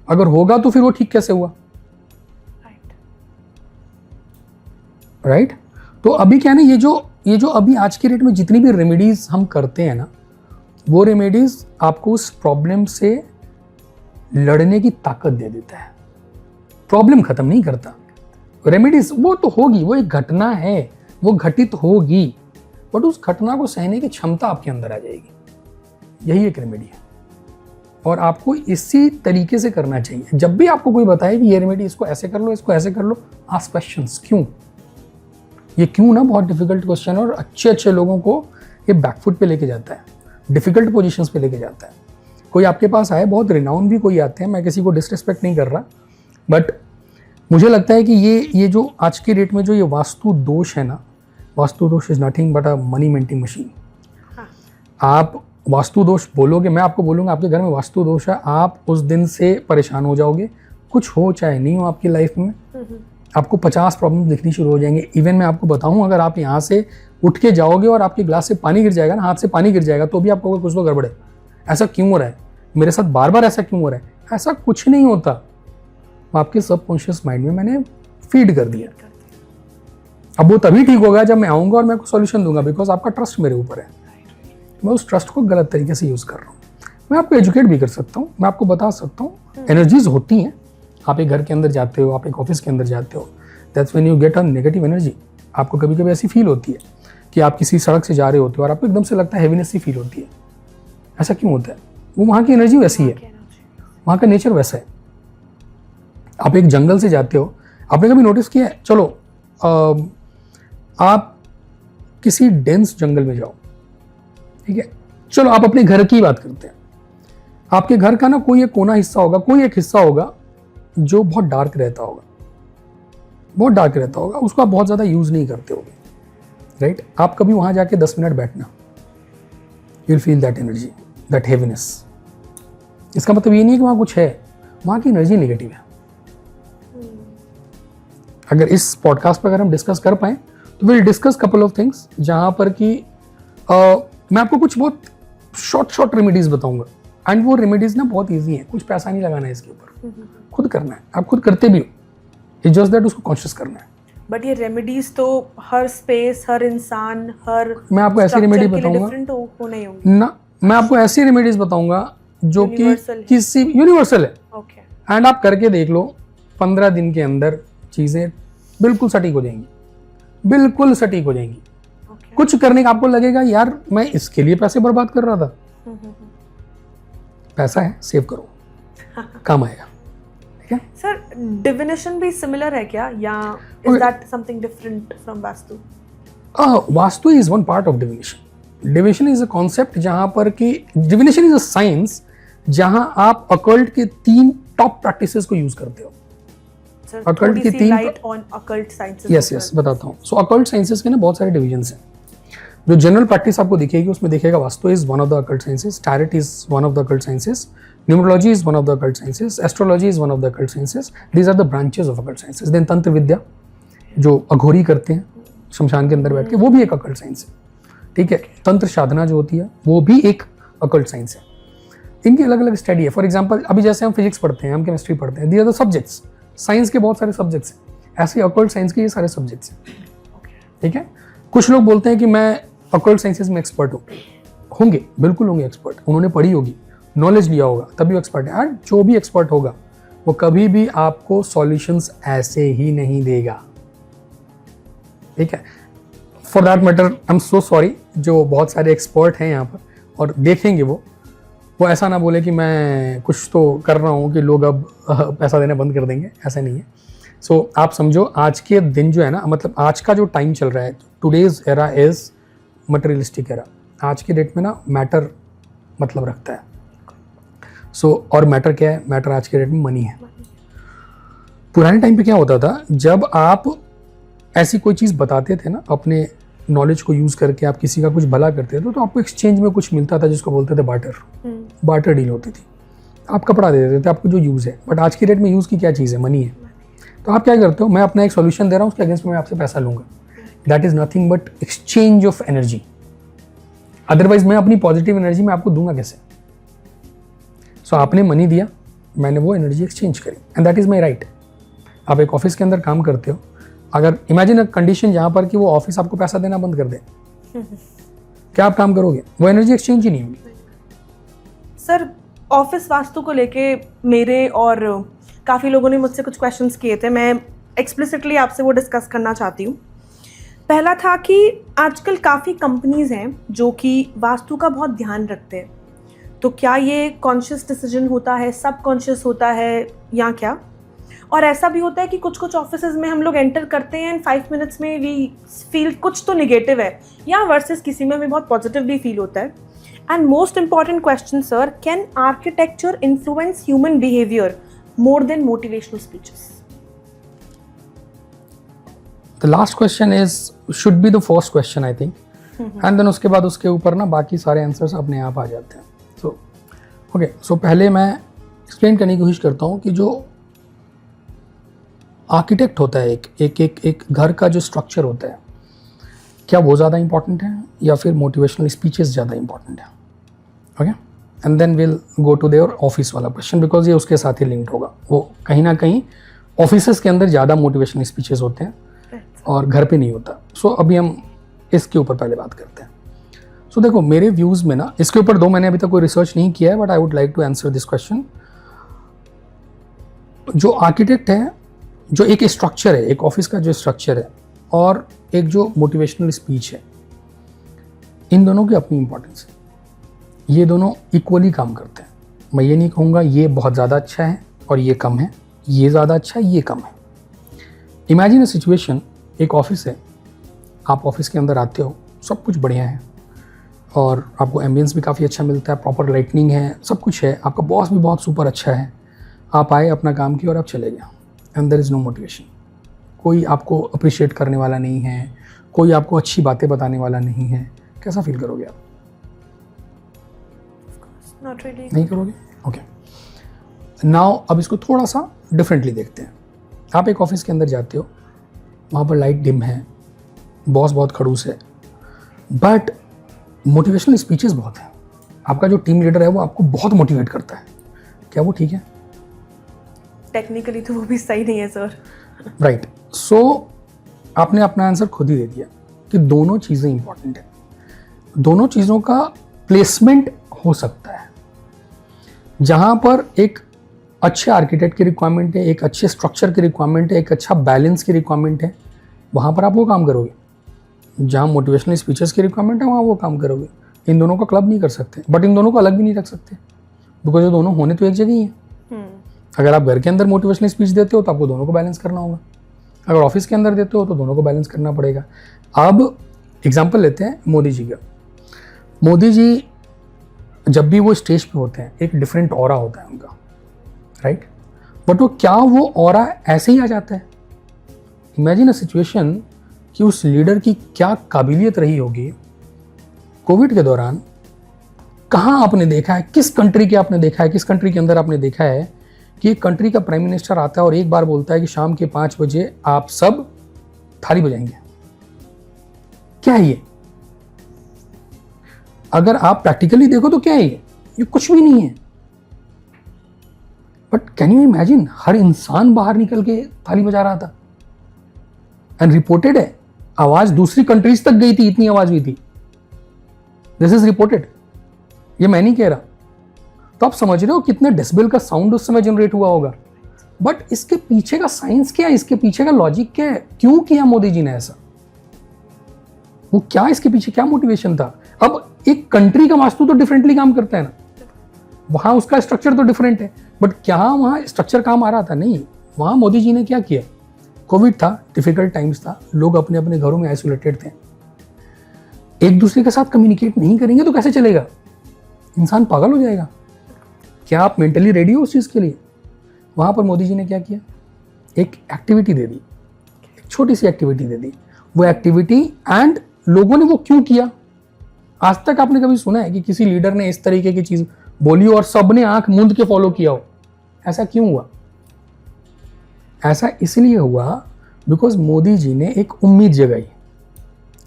अगर होगा तो फिर वो ठीक कैसे हुआ? राइट? तो अभी क्या है ना, ये जो अभी आज के डेट में जितनी भी रेमेडीज हम करते हैं ना, वो रेमेडीज आपको उस प्रॉब्लम से लड़ने की ताकत दे देता है, प्रॉब्लम खत्म नहीं करता। रेमेडीज वो तो होगी, वो एक घटना है, वो घटित होगी, बट उस घटना को सहने की क्षमता आपके अंदर आ जाएगी। यही एक रेमेडी है, और आपको इसी तरीके से करना चाहिए। जब भी आपको कोई बताए कि ये रेमेडी, इसको ऐसे कर लो, इसको ऐसे कर लो, आस्क क्वेश्चंस। क्यों? ये क्यों ना बहुत डिफिकल्ट क्वेश्चन, और अच्छे लोगों को ये बैकफुट पे लेके जाता है, डिफिकल्ट पोजीशंस पे लेके जाता है। कोई आपके पास आए, बहुत रिनाउंड भी कोई आते हैं, मैं किसी को डिसरिस्पेक्ट नहीं कर रहा, बट मुझे लगता है कि ये जो आज के डेट में जो ये वास्तु दोष है ना, Vastu dosh is nothing but a money minting machine. आप वास्तु दोष बोलोगे, मैं आपको बोलूँगा आपके घर में वास्तु दोष है, आप उस दिन से परेशान हो जाओगे, कुछ हो चाहे नहीं हो आपकी लाइफ में, आपको 50 प्रॉब्लम दिखनी शुरू हो जाएंगे। इवन मैं आपको बताऊं, अगर आप यहाँ से उठ के जाओगे और आपके ग्लास से पानी गिर जाएगा ना, हाथ से पानी गिर जाएगा, तो भी आपको कुछ तो गड़बड़ है, ऐसा क्यों हो रहा है मेरे साथ, बार बार ऐसा क्यों हो रहा है? ऐसा कुछ नहीं होता, आपके सबकॉन्शियस माइंड में मैंने फीड कर दिया। अब वो तभी ठीक होगा जब मैं आऊँगा और मैं आपको सॉल्यूशन दूंगा, बिकॉज आपका ट्रस्ट मेरे ऊपर है। मैं उस ट्रस्ट को गलत तरीके से यूज़ कर रहा हूँ। मैं आपको एजुकेट भी कर सकता हूँ, मैं आपको बता सकता हूँ, एनर्जीज होती हैं। आप एक घर के अंदर जाते हो, आप एक ऑफिस के अंदर जाते हो, that's when you get a negative energy. आपको कभी कभी ऐसी फील होती है कि आप किसी सड़क से जा रहे होते हो और आपको एकदम से लगता है हैवीनेस सी फील होती है। ऐसा क्यों होता है? वो वहाँ की एनर्जी वैसी है, वहाँ का नेचर वैसा है। आप एक जंगल से जाते हो, आपने कभी नोटिस किया है, चलो आप किसी डेंस जंगल में जाओ, ठीक है, चलो आप अपने घर की बात करते हैं। आपके घर का ना कोई एक कोना हिस्सा होगा, कोई एक हिस्सा होगा जो बहुत डार्क रहता होगा, बहुत डार्क रहता होगा, उसको आप बहुत ज़्यादा यूज़ नहीं करते होगे, राइट? आप कभी वहाँ जाके 10 मिनट बैठना, you will feel that energy, that heaviness. इसका मतलब ये नहीं है कि वहाँ कुछ है, वहाँ की एनर्जी नेगेटिव है। अगर इस पॉडकास्ट पर अगर हम डिस्कस कर पाएँ तो will discuss couple of things, जहाँ पर कि मैं आपको कुछ बहुत शॉर्ट रेमेडीज बताऊंगा, एंड वो रेमेडीज ना बहुत इजी है, कुछ पैसा नहीं लगाना है इसके ऊपर, खुद करना है, आप खुद करते भी हो, इट्स जस्ट दैट उसको कॉन्शियस करना है। बट ये रेमेडीज तो हर स्पेस, हर इंसान, हर मैं आपको ऐसी रेमेडी बताऊंगा ना, मैं आपको ऐसी रेमेडीज बताऊंगा जो कि किसी यूनिवर्सल है, एंड आप करके देख लो, 15 दिन के अंदर चीजें बिल्कुल सटीक हो जाएंगी, बिल्कुल सटीक हो जाएंगी। कुछ करने का आपको लगेगा यार मैं इसके लिए पैसे बर्बाद कर रहा था, पैसा है, सेव करो, काम आएगा। ठीक है सर, डिविनेशन भी सिमिलर है क्या, या is that something different from vastu? Vastu is one part of divination. Divination is a concept जहां पर कि डिविनेशन इज अ साइंस जहां आप अकल्ट के 3 टॉप प्रैक्टिसेस को यूज करते हो। अकल्ट की 3 light on occult sciences. Yes बताता हूँ। सो अकल्ट साइंसेस के ना बहुत सारे डिविजन्स हैं। जो जनरल प्रैक्टिस आपको दिखेगी उसमें दिखेगा vastu is one of the occult sciences, tarot is one of the occult sciences, numerology is one of the occult sciences, astrology is one of the occult sciences. These are the branches of occult sciences. Then तंत्र विद्या जो अघोरी करते हैं शमशान के अंदर बैठ के, वो भी एक अकल्ट साइंस है. ठीक है, तंत्र साधना जो होती है वो भी एक अकल्ट साइंस है. इनकी अलग अलग स्टडी है. फॉर एग्जाम्पल अभी जैसे हम फिजिक्स पढ़ते हैं, हम केमिस्ट्री पढ़ते हैं, these are the subjects. Science के बहुत सारे सब्जेक्ट्स हैं, ऐसे अकल्ट साइंस के ये सारे सब्जेक्ट्स हैं. ठीक है, कुछ लोग बोलते हैं कि मैं अकल्ट साइंसेस में एक्सपर्ट हूँ. होंगे, बिल्कुल होंगे एक्सपर्ट. उन्होंने पढ़ी होगी, नॉलेज लिया होगा, तभी वो एक्सपर्ट है. एंड जो भी एक्सपर्ट होगा वो कभी भी आपको सॉल्यूशंस ऐसे ही नहीं देगा. ठीक है, for that matter I am so sorry, जो बहुत सारे एक्सपर्ट हैं यहाँ पर और देखेंगे वो ऐसा ना बोले कि मैं कुछ तो कर रहा हूँ कि लोग अब पैसा देना बंद कर देंगे. ऐसा नहीं है. सो आप समझो आज के दिन जो है ना, मतलब आज का जो टाइम चल रहा है, today's era is materialistic era. आज के डेट में ना मैटर मतलब रखता है. और मैटर क्या है? मैटर आज के डेट में मनी है. पुराने टाइम पे क्या होता था, जब आप ऐसी कोई चीज़ बताते थे ना, अपने नॉलेज को यूज़ करके आप किसी का कुछ भला करते थे, तो आपको एक्सचेंज में कुछ मिलता था जिसको बोलते थे बार्टर. बार्टर डील होती थी. आप कपड़ा दे देते थे, आपको जो यूज़ है. बट आज की डेट में यूज़ की क्या चीज़ है? मनी है. तो आप क्या करते हो, मैं अपना एक सॉल्यूशन दे रहा हूँ, उसके अगेंस्ट में मैं आपसे पैसा लूँगा. That is nothing but exchange of energy. Otherwise मैं अपनी पॉजिटिव एनर्जी में आपको दूंगा कैसे? सो आपने मनी दिया, मैंने वो एनर्जी एक्सचेंज करी, and that is my right. आप एक ऑफिस के अंदर काम करते हो, अगर इमेजिन अ कंडीशन जहाँ पर कि वो ऑफिस आपको पैसा देना बंद कर दे, क्या आप काम करोगे? वो एनर्जी एक्सचेंज ही नहीं होगी. सर, ऑफिस वास्तु को लेके मेरे और काफ़ी लोगों ने मुझसे कुछ क्वेश्चंस किए थे. मैं एक्सप्लिसिटली आपसे वो डिस्कस करना चाहती हूँ. पहला था कि आजकल काफ़ी कंपनीज हैं जो कि वास्तु का बहुत ध्यान रखते हैं. तो क्या ये कॉन्शियस डिसीजन होता है, सब कॉन्शियस होता है या क्या? और ऐसा भी होता है कि कुछ कुछ ऑफिसेज में हम लोग एंटर करते हैं एंड 5 मिनट्स में वी फील कुछ तो नेगेटिव है, या वर्सेस किसी में भी बहुत पॉजिटिव भी फील होता है. And most important question sir, can architecture influence human behaviour more than motivational speeches? The last question should be the first question, I think. And then उसके बाद उसके ऊपर ना बाकी सारे आंसर्स अपने आप आ जाते हैं. सो पहले मैं एक्सप्लेन करने की कोशिश करता हूँ कि जो आर्किटेक्ट होता है, एक घर का जो स्ट्रक्चर होता है, क्या वो ज़्यादा इंपॉर्टेंट है या फिर मोटिवेशनल स्पीचेस ज़्यादा इंपॉर्टेंट है? Okay, and then will go to their office वाला क्वेश्चन, बिकॉज ये उसके साथ ही लिंक्ड होगा. वो कहीं ना कहीं ऑफिसेस के अंदर ज़्यादा मोटिवेशनल स्पीचेस होते हैं और घर पे नहीं होता. सो अभी हम इसके ऊपर पहले बात करते हैं. सो देखो, मेरे व्यूज़ में ना इसके ऊपर मैंने अभी तक कोई रिसर्च नहीं किया है, but I would like to answer this question. जो आर्किटेक्ट है, जो एक स्ट्रक्चर है, एक ऑफिस का जो स्ट्रक्चर है, और एक जो मोटिवेशनल स्पीच है, इन दोनों की अपनी इंपॉर्टेंस है. ये दोनों इक्वली काम करते हैं. मैं ये नहीं कहूँगा ये बहुत ज़्यादा अच्छा है और ये कम है, ये ज़्यादा अच्छा है, ये कम है. इमेजिन अ सिचुएशन, एक ऑफिस है, आप ऑफिस के अंदर आते हो, सब कुछ बढ़िया है और आपको एम्बियंस भी काफ़ी अच्छा मिलता है, प्रॉपर लाइटनिंग है, सब कुछ है, आपका बॉस भी बहुत सुपर अच्छा है. आप आए, अपना काम किया और आप चले गए, and there is no motivation. कोई आपको अप्रिशिएट करने वाला नहीं है, कोई आपको अच्छी बातें बताने वाला नहीं है. कैसा फील करोगे आप? Not really. नहीं करोगे? ओके. नाउ अब इसको थोड़ा सा डिफरेंटली देखते हैं. आप एक ऑफिस के अंदर जाते हो, वहाँ पर लाइट डिम है, बॉस बहुत खड़ूस है, बट मोटिवेशनल स्पीचेस बहुत हैं. आपका जो टीम लीडर है वो आपको बहुत मोटिवेट करता है. क्या वो ठीक है? टेक्निकली तो वो भी सही नहीं है सर. राइट. सो आपने अपना आंसर खुद ही दे दिया कि दोनों चीज़ें इंपॉर्टेंट है. दोनों चीज़ों का प्लेसमेंट हो सकता है. जहाँ पर एक अच्छे आर्किटेक्ट की रिक्वायरमेंट है, एक अच्छे स्ट्रक्चर की रिक्वायरमेंट है, एक अच्छा बैलेंस की रिक्वायरमेंट है, वहाँ पर आप वो काम करोगे. जहाँ मोटिवेशनल स्पीचेस की रिक्वायरमेंट है, वहाँ वो काम करोगे. इन दोनों का क्लब नहीं कर सकते, बट इन दोनों को अलग भी नहीं रख सकते, बिकॉज ये दोनों होने तो एक जगह ही हैं. अगर आप घर के अंदर मोटिवेशनल स्पीच देते हो तो आपको दोनों को बैलेंस करना होगा. अगर ऑफिस के अंदर देते हो तो दोनों को बैलेंस करना पड़ेगा. अब एग्जाम्पल लेते हैं मोदी जी का. मोदी जी जब भी वो स्टेज पे होते हैं, एक डिफरेंट ऑरा होता है उनका, राइट? बट वो क्या वो ऑरा ऐसे ही आ जाता है? इमेजिन अ सिचुएशन कि उस लीडर की क्या काबिलियत रही होगी कोविड के दौरान कहाँ आपने देखा है, किस कंट्री के आपने देखा है, किस कंट्री के अंदर आपने देखा है कि एक कंट्री का प्राइम मिनिस्टर आता है और एक बार बोलता है कि शाम के 5 बजे आप सब थाली बजाएंगे? क्या है ये? अगर आप प्रैक्टिकली देखो तो क्या है ये कुछ भी नहीं है। बट कैन यू इमेजिन, हर इंसान बाहर निकल के थाली बजा रहा था एंड रिपोर्टेड है, आवाज दूसरी कंट्रीज तक गई थी, इतनी आवाज हुई थी। दिस इज रिपोर्टेड, ये मैं नहीं कह रहा। तो आप समझ रहे हो कितने डेसिबल का साउंड उस समय जनरेट हुआ होगा। बट इसके पीछे का साइंस क्या है, इसके पीछे का लॉजिक क्या है, क्यों किया मोदी जी ने ऐसा, वो क्या इसके पीछे क्या मोटिवेशन था? अब एक कंट्री का वास्तु तो डिफरेंटली काम करता है ना, वहां उसका स्ट्रक्चर तो डिफरेंट है, बट क्या वहां स्ट्रक्चर काम आ रहा था? नहीं। वहां मोदी जी ने क्या किया, कोविड था, डिफिकल्ट टाइम्स था, लोग अपने अपने घरों में आइसोलेटेड थे, एक दूसरे के साथ कम्युनिकेट नहीं करेंगे तो कैसे चलेगा, इंसान पागल हो जाएगा। क्या आप मेंटली रेडी हो उस चीज के लिए? वहां पर मोदी जी ने क्या किया, एक एक्टिविटी दे दी, एक छोटी सी एक्टिविटी दे दी। वो एक्टिविटी एंड लोगों ने वो क्यों किया? आज तक आपने कभी सुना है कि किसी लीडर ने इस तरीके की चीज बोली और सबने आंख मूंद के फॉलो किया हो? ऐसा क्यों हुआ? ऐसा इसलिए हुआ बिकॉज मोदी जी ने एक उम्मीद जगाई,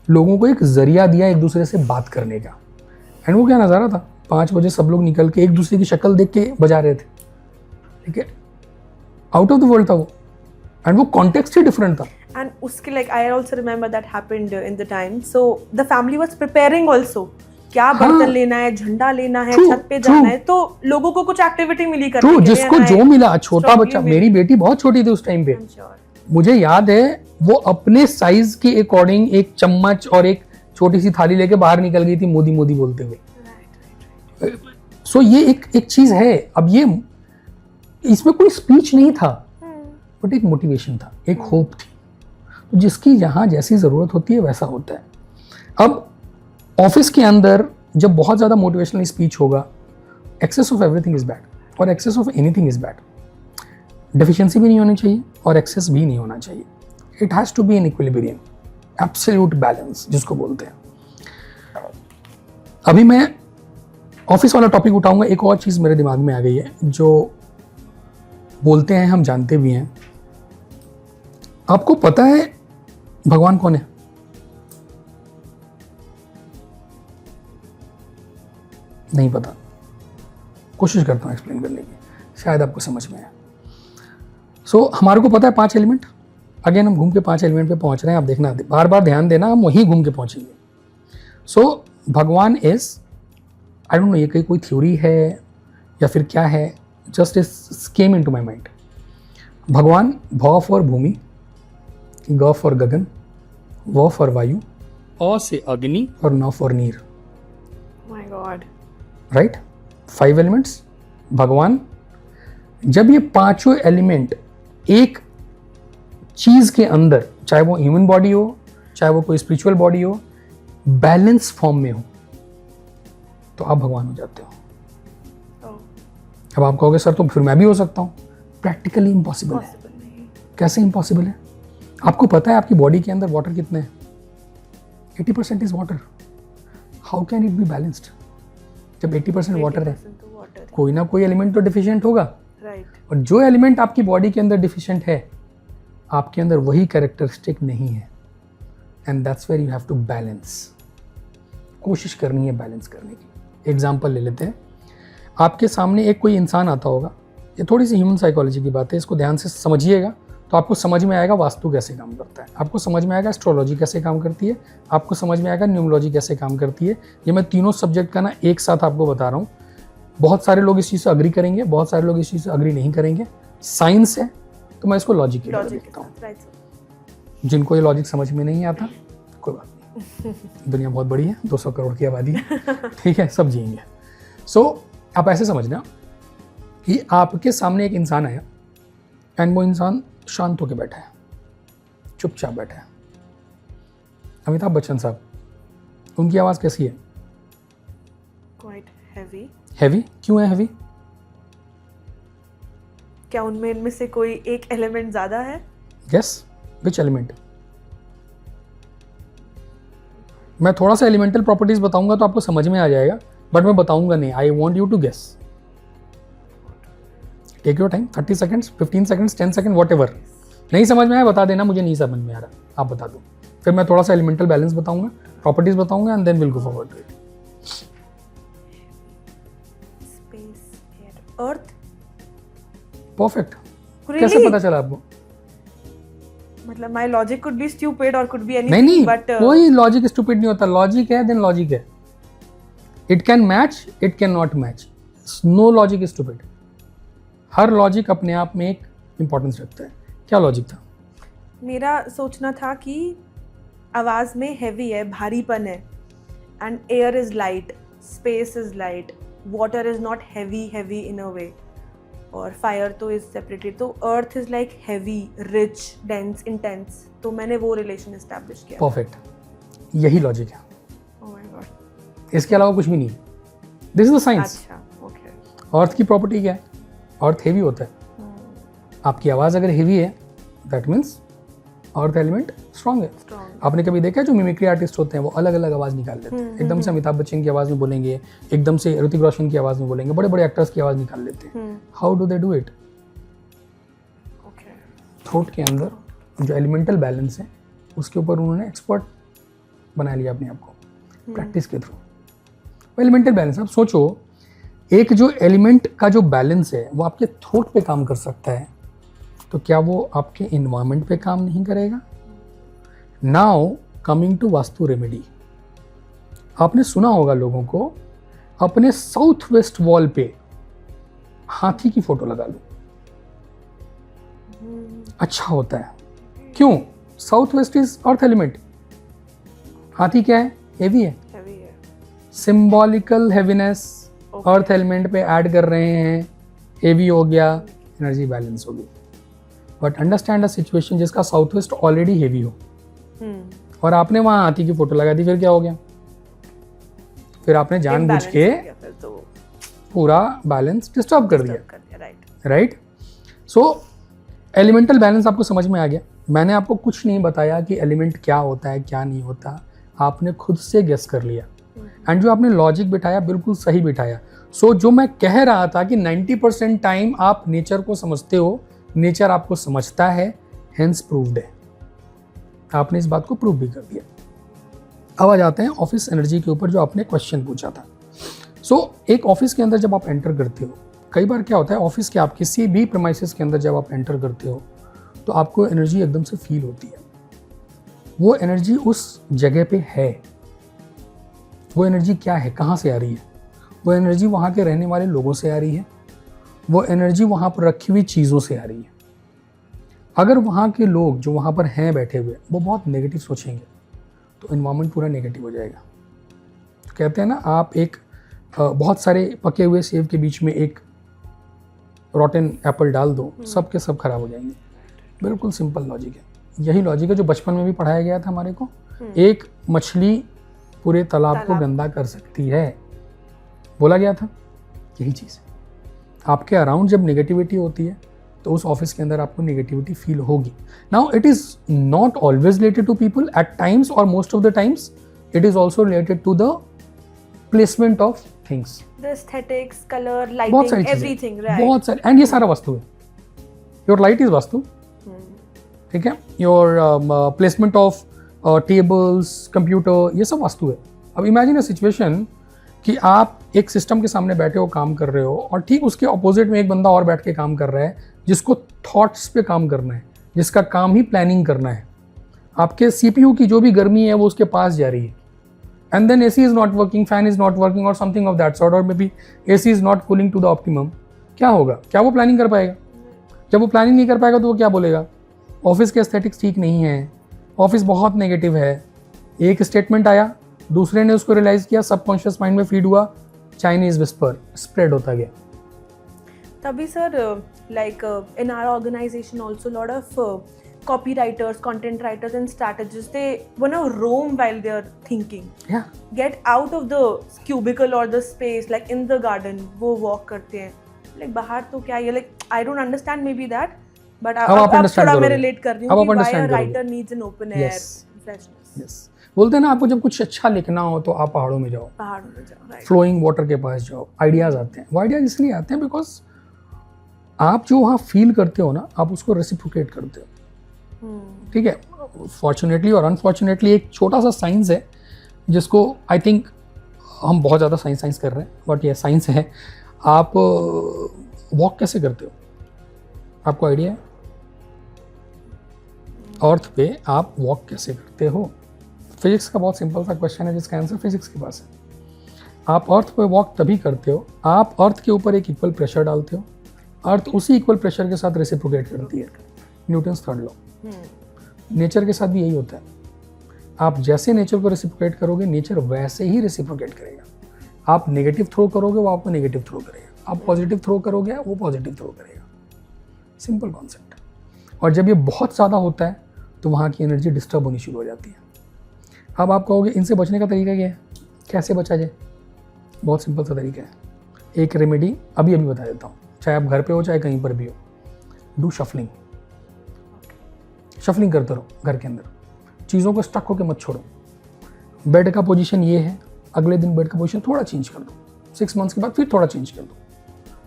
लोगों को एक जरिया दिया एक दूसरे से बात करने का। एंड वो क्या नजारा था, 5 बजे सब लोग निकल के एक दूसरे की शक्ल देख के बजा रहे थे, ठीक है, आउट ऑफ द वर्ल्ड था वो, एंड वो कॉन्टेक्स्ट ही डिफरेंट था। And uske like I also remember that happened in the time. So the family was preparing also. क्या बर्तन लेना है, झंडा लेना है, छत पे जाना है, तो लोगों को कुछ एक्टिविटी मिली करने के लिए। जिसको जो मिला, छोटा बच्चा, मेरी बेटी बहुत छोटी थी उस टाइम पे, मुझे याद है वो अपने साइज के अकॉर्डिंग एक चम्मच और एक छोटी सी थाली लेके बाहर निकल गई थी मोदी मोदी बोलते हुए। सो ये एक चीज है। अब ये इसमें कोई स्पीच नहीं था, बट एक मोटिवेशन था, एक होप थी। तो जिसकी जहां जैसी जरूरत होती है वैसा होता है। अब ऑफिस के अंदर जब बहुत ज्यादा मोटिवेशनल स्पीच होगा, excess of everything is bad और excess of anything is bad. Deficiency भी नहीं होनी चाहिए और एक्सेस भी नहीं होना चाहिए। It has to be in equilibrium, absolute balance जिसको बोलते हैं। अभी मैं ऑफिस वाला टॉपिक उठाऊंगा। एक और चीज मेरे दिमाग में आ गई है जो बोलते हैं, हम जानते भी हैं। आपको पता है भगवान कौन है? नहीं पता? कोशिश करता हूं एक्सप्लेन करने की, शायद आपको समझ में आए। सो हमारे को पता है 5 एलिमेंट। अगेन हम घूम के 5 एलिमेंट पे पहुंच रहे हैं। आप देखना, बार बार ध्यान देना, हम वहीं घूम के पहुंचेंगे। सो भगवान इज, आई डोंट नो ये कोई थ्योरी है या फिर क्या है, just it came into my mind. भगवान, भ फॉर भूमि, ग फॉर गगन, व फॉर वायु, अ से अग्नि और न फॉर नीर। My God, right? 5 एलिमेंट्स। भगवान, जब ये 5 एलिमेंट एक चीज के अंदर, चाहे वो ह्यूमन बॉडी हो, चाहे वो कोई स्पिरिचुअल बॉडी हो, बैलेंस फॉर्म में हो, तो आप भगवान हो जाते हो। अब आप कहोगे सर तो फिर मैं भी हो सकता हूं। प्रैक्टिकली इम्पॉसिबल है। कैसे इम्पॉसिबल है? आपको पता है आपकी बॉडी के अंदर वाटर कितने हैं? 80% is water. How can it be balanced? जब 80% वाटर है, कोई ना कोई एलिमेंट तो डिफिशिएंट होगा। और जो एलिमेंट आपकी बॉडी के अंदर डिफिशिएंट है, आपके अंदर वही कैरेक्टरिस्टिक नहीं है। And that's where you have to balance. कोशिश करनी है बैलेंस करने की। एग्जाम्पल ले लेते हैं। आपके सामने एक कोई इंसान आता होगा, ये थोड़ी सी ह्यूमन साइकोलॉजी की बात है, इसको ध्यान से समझिएगा तो आपको समझ में आएगा वास्तु कैसे काम करता है, आपको समझ में आएगा एस्ट्रोलॉजी कैसे काम करती है, आपको समझ में आएगा न्यूमरोलॉजी कैसे काम करती है। ये मैं तीनों सब्जेक्ट का ना एक साथ आपको बता रहा हूँ। बहुत सारे लोग इस चीज़ से अग्री करेंगे, बहुत सारे लोग इस चीज़ से अग्री नहीं करेंगे। साइंस है तो मैं इसको लॉजिक की तरह देखता हूँ। जिनको ये लॉजिक समझ में नहीं आता, कोई बात नहीं, दुनिया बहुत बड़ी है, 200 करोड़ की आबादी है, ठीक है, सब जिएंगे। सो आप ऐसे समझना कि आपके सामने एक इंसान आया एंड वो इंसान शांत होकर बैठा है, चुपचाप बैठा है। अमिताभ बच्चन साहब, उनकी आवाज़ कैसी है? Quite heavy. हैवी क्यों है? हैवी क्या उनमें इनमें से कोई एक एलिमेंट ज्यादा है? Yes, which element? मैं थोड़ा सा एलिमेंटल प्रॉपर्टीज बताऊंगा तो आपको समझ में आ जाएगा, बट मैं बताऊंगा नहीं. I want you to guess. Take your time, 30 seconds, 15 seconds, 10 second, whatever. नहीं समझ में आया बता देना, मुझे नहीं समझ में आ रहा, आप बता दो. फिर मैं थोड़ा सा एलिमेंटल बैलेंस बताऊंगा, प्रॉपर्टीज बताऊंगा, and then will go forward to it. Space, air, earth. Perfect. Really? कैसे पता चला आपको? मतलब my logic could be stupid or could be नहीं anything, नहीं, but कोई लॉजिक स्टूपिड नहीं होता. लॉजिक है देन लॉजिक है. It can match, it can not match. No logic is stupid. हर लॉजिक अपने आप में एक इंपॉर्टेंस रखता है. क्या लॉजिक था? मेरा सोचना था कि आवाज में हेवी है, भारीपन है, and air is light, space is light, water is not heavy in a way, और फायर तो इज सेपरेटेड. तो earth is like heavy, rich, dense, intense. तो मैंने वो रिलेशन एस्टैब्लिश किया. परफेक्ट. यही लॉजिक है. Oh my god. इसके अलावा कुछ भी नहीं. This is the science. अच्छा, ओके. अर्थ की प्रॉपर्टी क्या है? अर्थ हेवी होता है. आपकी आवाज़ अगर हेवी है that means earth element strong है. आपने कभी देखा है जो मिमिक्री आर्टिस्ट होते हैं वो अलग अलग आवाज़ निकाल लेते हैं. एकदम से अमिताभ बच्चन की आवाज़ में बोलेंगे, एकदम से ऋतिक रोशन की आवाज़ में बोलेंगे, बड़े बड़े एक्टर्स की आवाज़ निकाल लेते हैं. How do they do it? Throat के अंदर जो एलिमेंटल बैलेंस है उसके ऊपर उन्होंने एक्सपर्ट बना लिया अपने आप को प्रैक्टिस के थ्रू. एलिमेंटल बैलेंस, आप सोचो एक जो एलिमेंट का जो बैलेंस है वो आपके थ्रोट पे काम कर सकता है, तो क्या वो आपके इन्वायरमेंट पे काम नहीं करेगा? Now coming to vastu remedy. आपने सुना होगा लोगों को अपने साउथ वेस्ट वॉल पे हाथी की फोटो लगा लो. अच्छा होता है. क्यों? South west is earth element. हाथी क्या है? हेवी है. सिंबॉलिकल हेवीनेस अर्थ एलिमेंट पे ऐड कर रहे हैं, हेवी हो गया, एनर्जी बैलेंस हो गई. बट अंडरस्टैंड अ सिचुएशन जिसका साउथ वेस्ट ऑलरेडी हेवी हो और आपने वहां हाथी की फोटो लगा दी, फिर क्या हो गया? फिर आपने जानबूझ के पूरा बैलेंस डिस्टर्ब कर दिया. राइट. सो एलिमेंटल बैलेंस आपको समझ में आ गया. मैंने आपको कुछ नहीं बताया कि एलिमेंट क्या होता है क्या नहीं होता, आपने खुद से गेस कर लिया. एंड जो आपने लॉजिक बिठाया बिल्कुल सही बिठाया. सो जो मैं कह रहा था कि 90% टाइम आप नेचर को समझते हो, नेचर आपको समझता है, हेंस प्रूव्ड है. आपने इस बात को प्रूव भी कर दिया. अब आ जाते हैं ऑफिस एनर्जी के ऊपर जो आपने क्वेश्चन पूछा था. सो एक ऑफिस के अंदर जब आप एंटर करते हो, कई बार क्या होता है ऑफिस के आप किसी भी प्रीमाइसेस के अंदर जब आप एंटर करते हो तो आपको एनर्जी एकदम से फील होती है. वो एनर्जी उस जगह पे है. वो एनर्जी क्या है, कहाँ से आ रही है? वो एनर्जी वहाँ के रहने वाले लोगों से आ रही है. वो एनर्जी वहाँ पर रखी हुई चीज़ों से आ रही है. अगर वहाँ के लोग जो वहाँ पर हैं बैठे हुए वो बहुत नेगेटिव सोचेंगे तो इन्वायरमेंट पूरा नेगेटिव हो जाएगा. तो कहते हैं ना, आप एक बहुत सारे पके हुए सेब के बीच में एक रॉटन एप्पल डाल दो, सब के सब खराब हो जाएंगे. बिल्कुल सिंपल लॉजिक है. यही लॉजिक है जो बचपन में भी पढ़ाया गया था हमारे को. एक मछली पूरे तालाब को गंदा कर सकती है, बोला गया था. यही चीज़ आपके अराउंड जब नेगेटिविटी होती है तो उस ऑफिस के अंदर आपको नेगेटिविटी फील होगी. Now it is not always related to people, at times और most of the times it is also related to the placement of things, the aesthetics, colour, बहुत सारी लाइटिंग, चीजें, एवरीथिंग, राइट. बहुत सारी. And ये सारा वास्तु है. Your light is vastu. ठीक है. Your placement of tables, computer, ये सब वास्तु है. अब इमेजिन अ सिचुएशन कि आप एक सिस्टम के सामने बैठे हो, काम कर रहे हो, और ठीक उसके ऑपोजिट में एक बंदा और बैठ के काम कर रहा है जिसको थॉट्स पे काम करना है, जिसका काम ही प्लानिंग करना है. आपके सीपीयू की जो भी गर्मी है वो उसके पास जा रही है. And then AC is not working, fan is not working और समथिंग ऑफ दैट सॉर्ट, और maybe AC is not cooling to the optimum. क्या होगा? क्या वो प्लानिंग कर पाएगा? जब वो प्लानिंग नहीं कर पाएगा तो वो क्या बोलेगा? ऑफिस के एस्थेटिक्स ठीक नहीं है, ऑफिस बहुत नेगेटिव है. एक स्टेटमेंट आया, दूसरे ने उसको रियलाइज किया, सबकॉन्शियस माइंड में फीड हुआ, चाइनीज विस्पर स्प्रेड होता गया. तभी sir, like in our organization also, lot of copywriters, content writers and strategists, they wanna roam while they're thinking. Yeah. Get out of the cubicle or the space, like in the garden, वो walk करते हैं. Like बाहर तो क्या है, like I don't understand maybe that, but अब थोड़ा मैं relate कर रही हूँ कि why a writer needs an open air, freshness, yes, बोलते हैं ना आपको जब कुछ अच्छा लिखना हो तो आप पहाड़ों में जाओ, पहाड़ों में जाओ, राइट, फ्लोइंग वाटर के पास जाओ, आइडियाज आते हैं। वो आइडियाज इसलिए आते हैं बिकॉज आप जो वहाँ फील करते हो ना, आप उसको रेसिप्रोकेट करते हो। ठीक है, फॉर्चुनेटली और अनफॉर्चुनेटली एक छोटा सा साइंस है जिसको आई थिंक हम बहुत ज़्यादा साइंस कर रहे हैं, बट ये साइंस है। आप वॉक कैसे करते हो, आपको आइडिया है? अर्थ पे आप वॉक कैसे करते हो? फिजिक्स का बहुत सिंपल सा क्वेश्चन है जिसका आंसर फिजिक्स के पास है। आप अर्थ पे वॉक तभी करते हो, आप अर्थ के ऊपर एक इक्वल प्रेशर डालते हो, अर्थ उसी इक्वल प्रेशर के साथ रेसिप्रोकेट करती है, न्यूटन्स थर्ड लॉ। नेचर के साथ भी यही होता है, आप जैसे नेचर को रेसिप्रोकेट करोगे नेचर वैसे ही रेसिप्रोकेट करेगा। आप नेगेटिव थ्रो करोगे वो आपको नेगेटिव थ्रो करेगा, आप पॉजिटिव थ्रो करोगे वो पॉजिटिव थ्रो करेगा। Simple concept. और जब ये बहुत ज़्यादा होता है तो वहाँ की एनर्जी डिस्टर्ब होनी शुरू हो जाती है। अब आप कहोगे इनसे बचने का तरीका क्या है, कैसे बचा जाए? बहुत सिंपल सा तरीका है, एक रेमेडी अभी बता देता हूँ, चाहे आप घर पे हो चाहे कहीं पर भी हो। डू शफलिंग, शफलिंग करते रहो घर के अंदर, चीज़ों को स्टक होकर मत छोड़ो। बेड का पोजीशन ये है, अगले दिन बेड का पोजीशन थोड़ा चेंज कर दो, 6 मंथ्स के बाद फिर थोड़ा चेंज कर दो।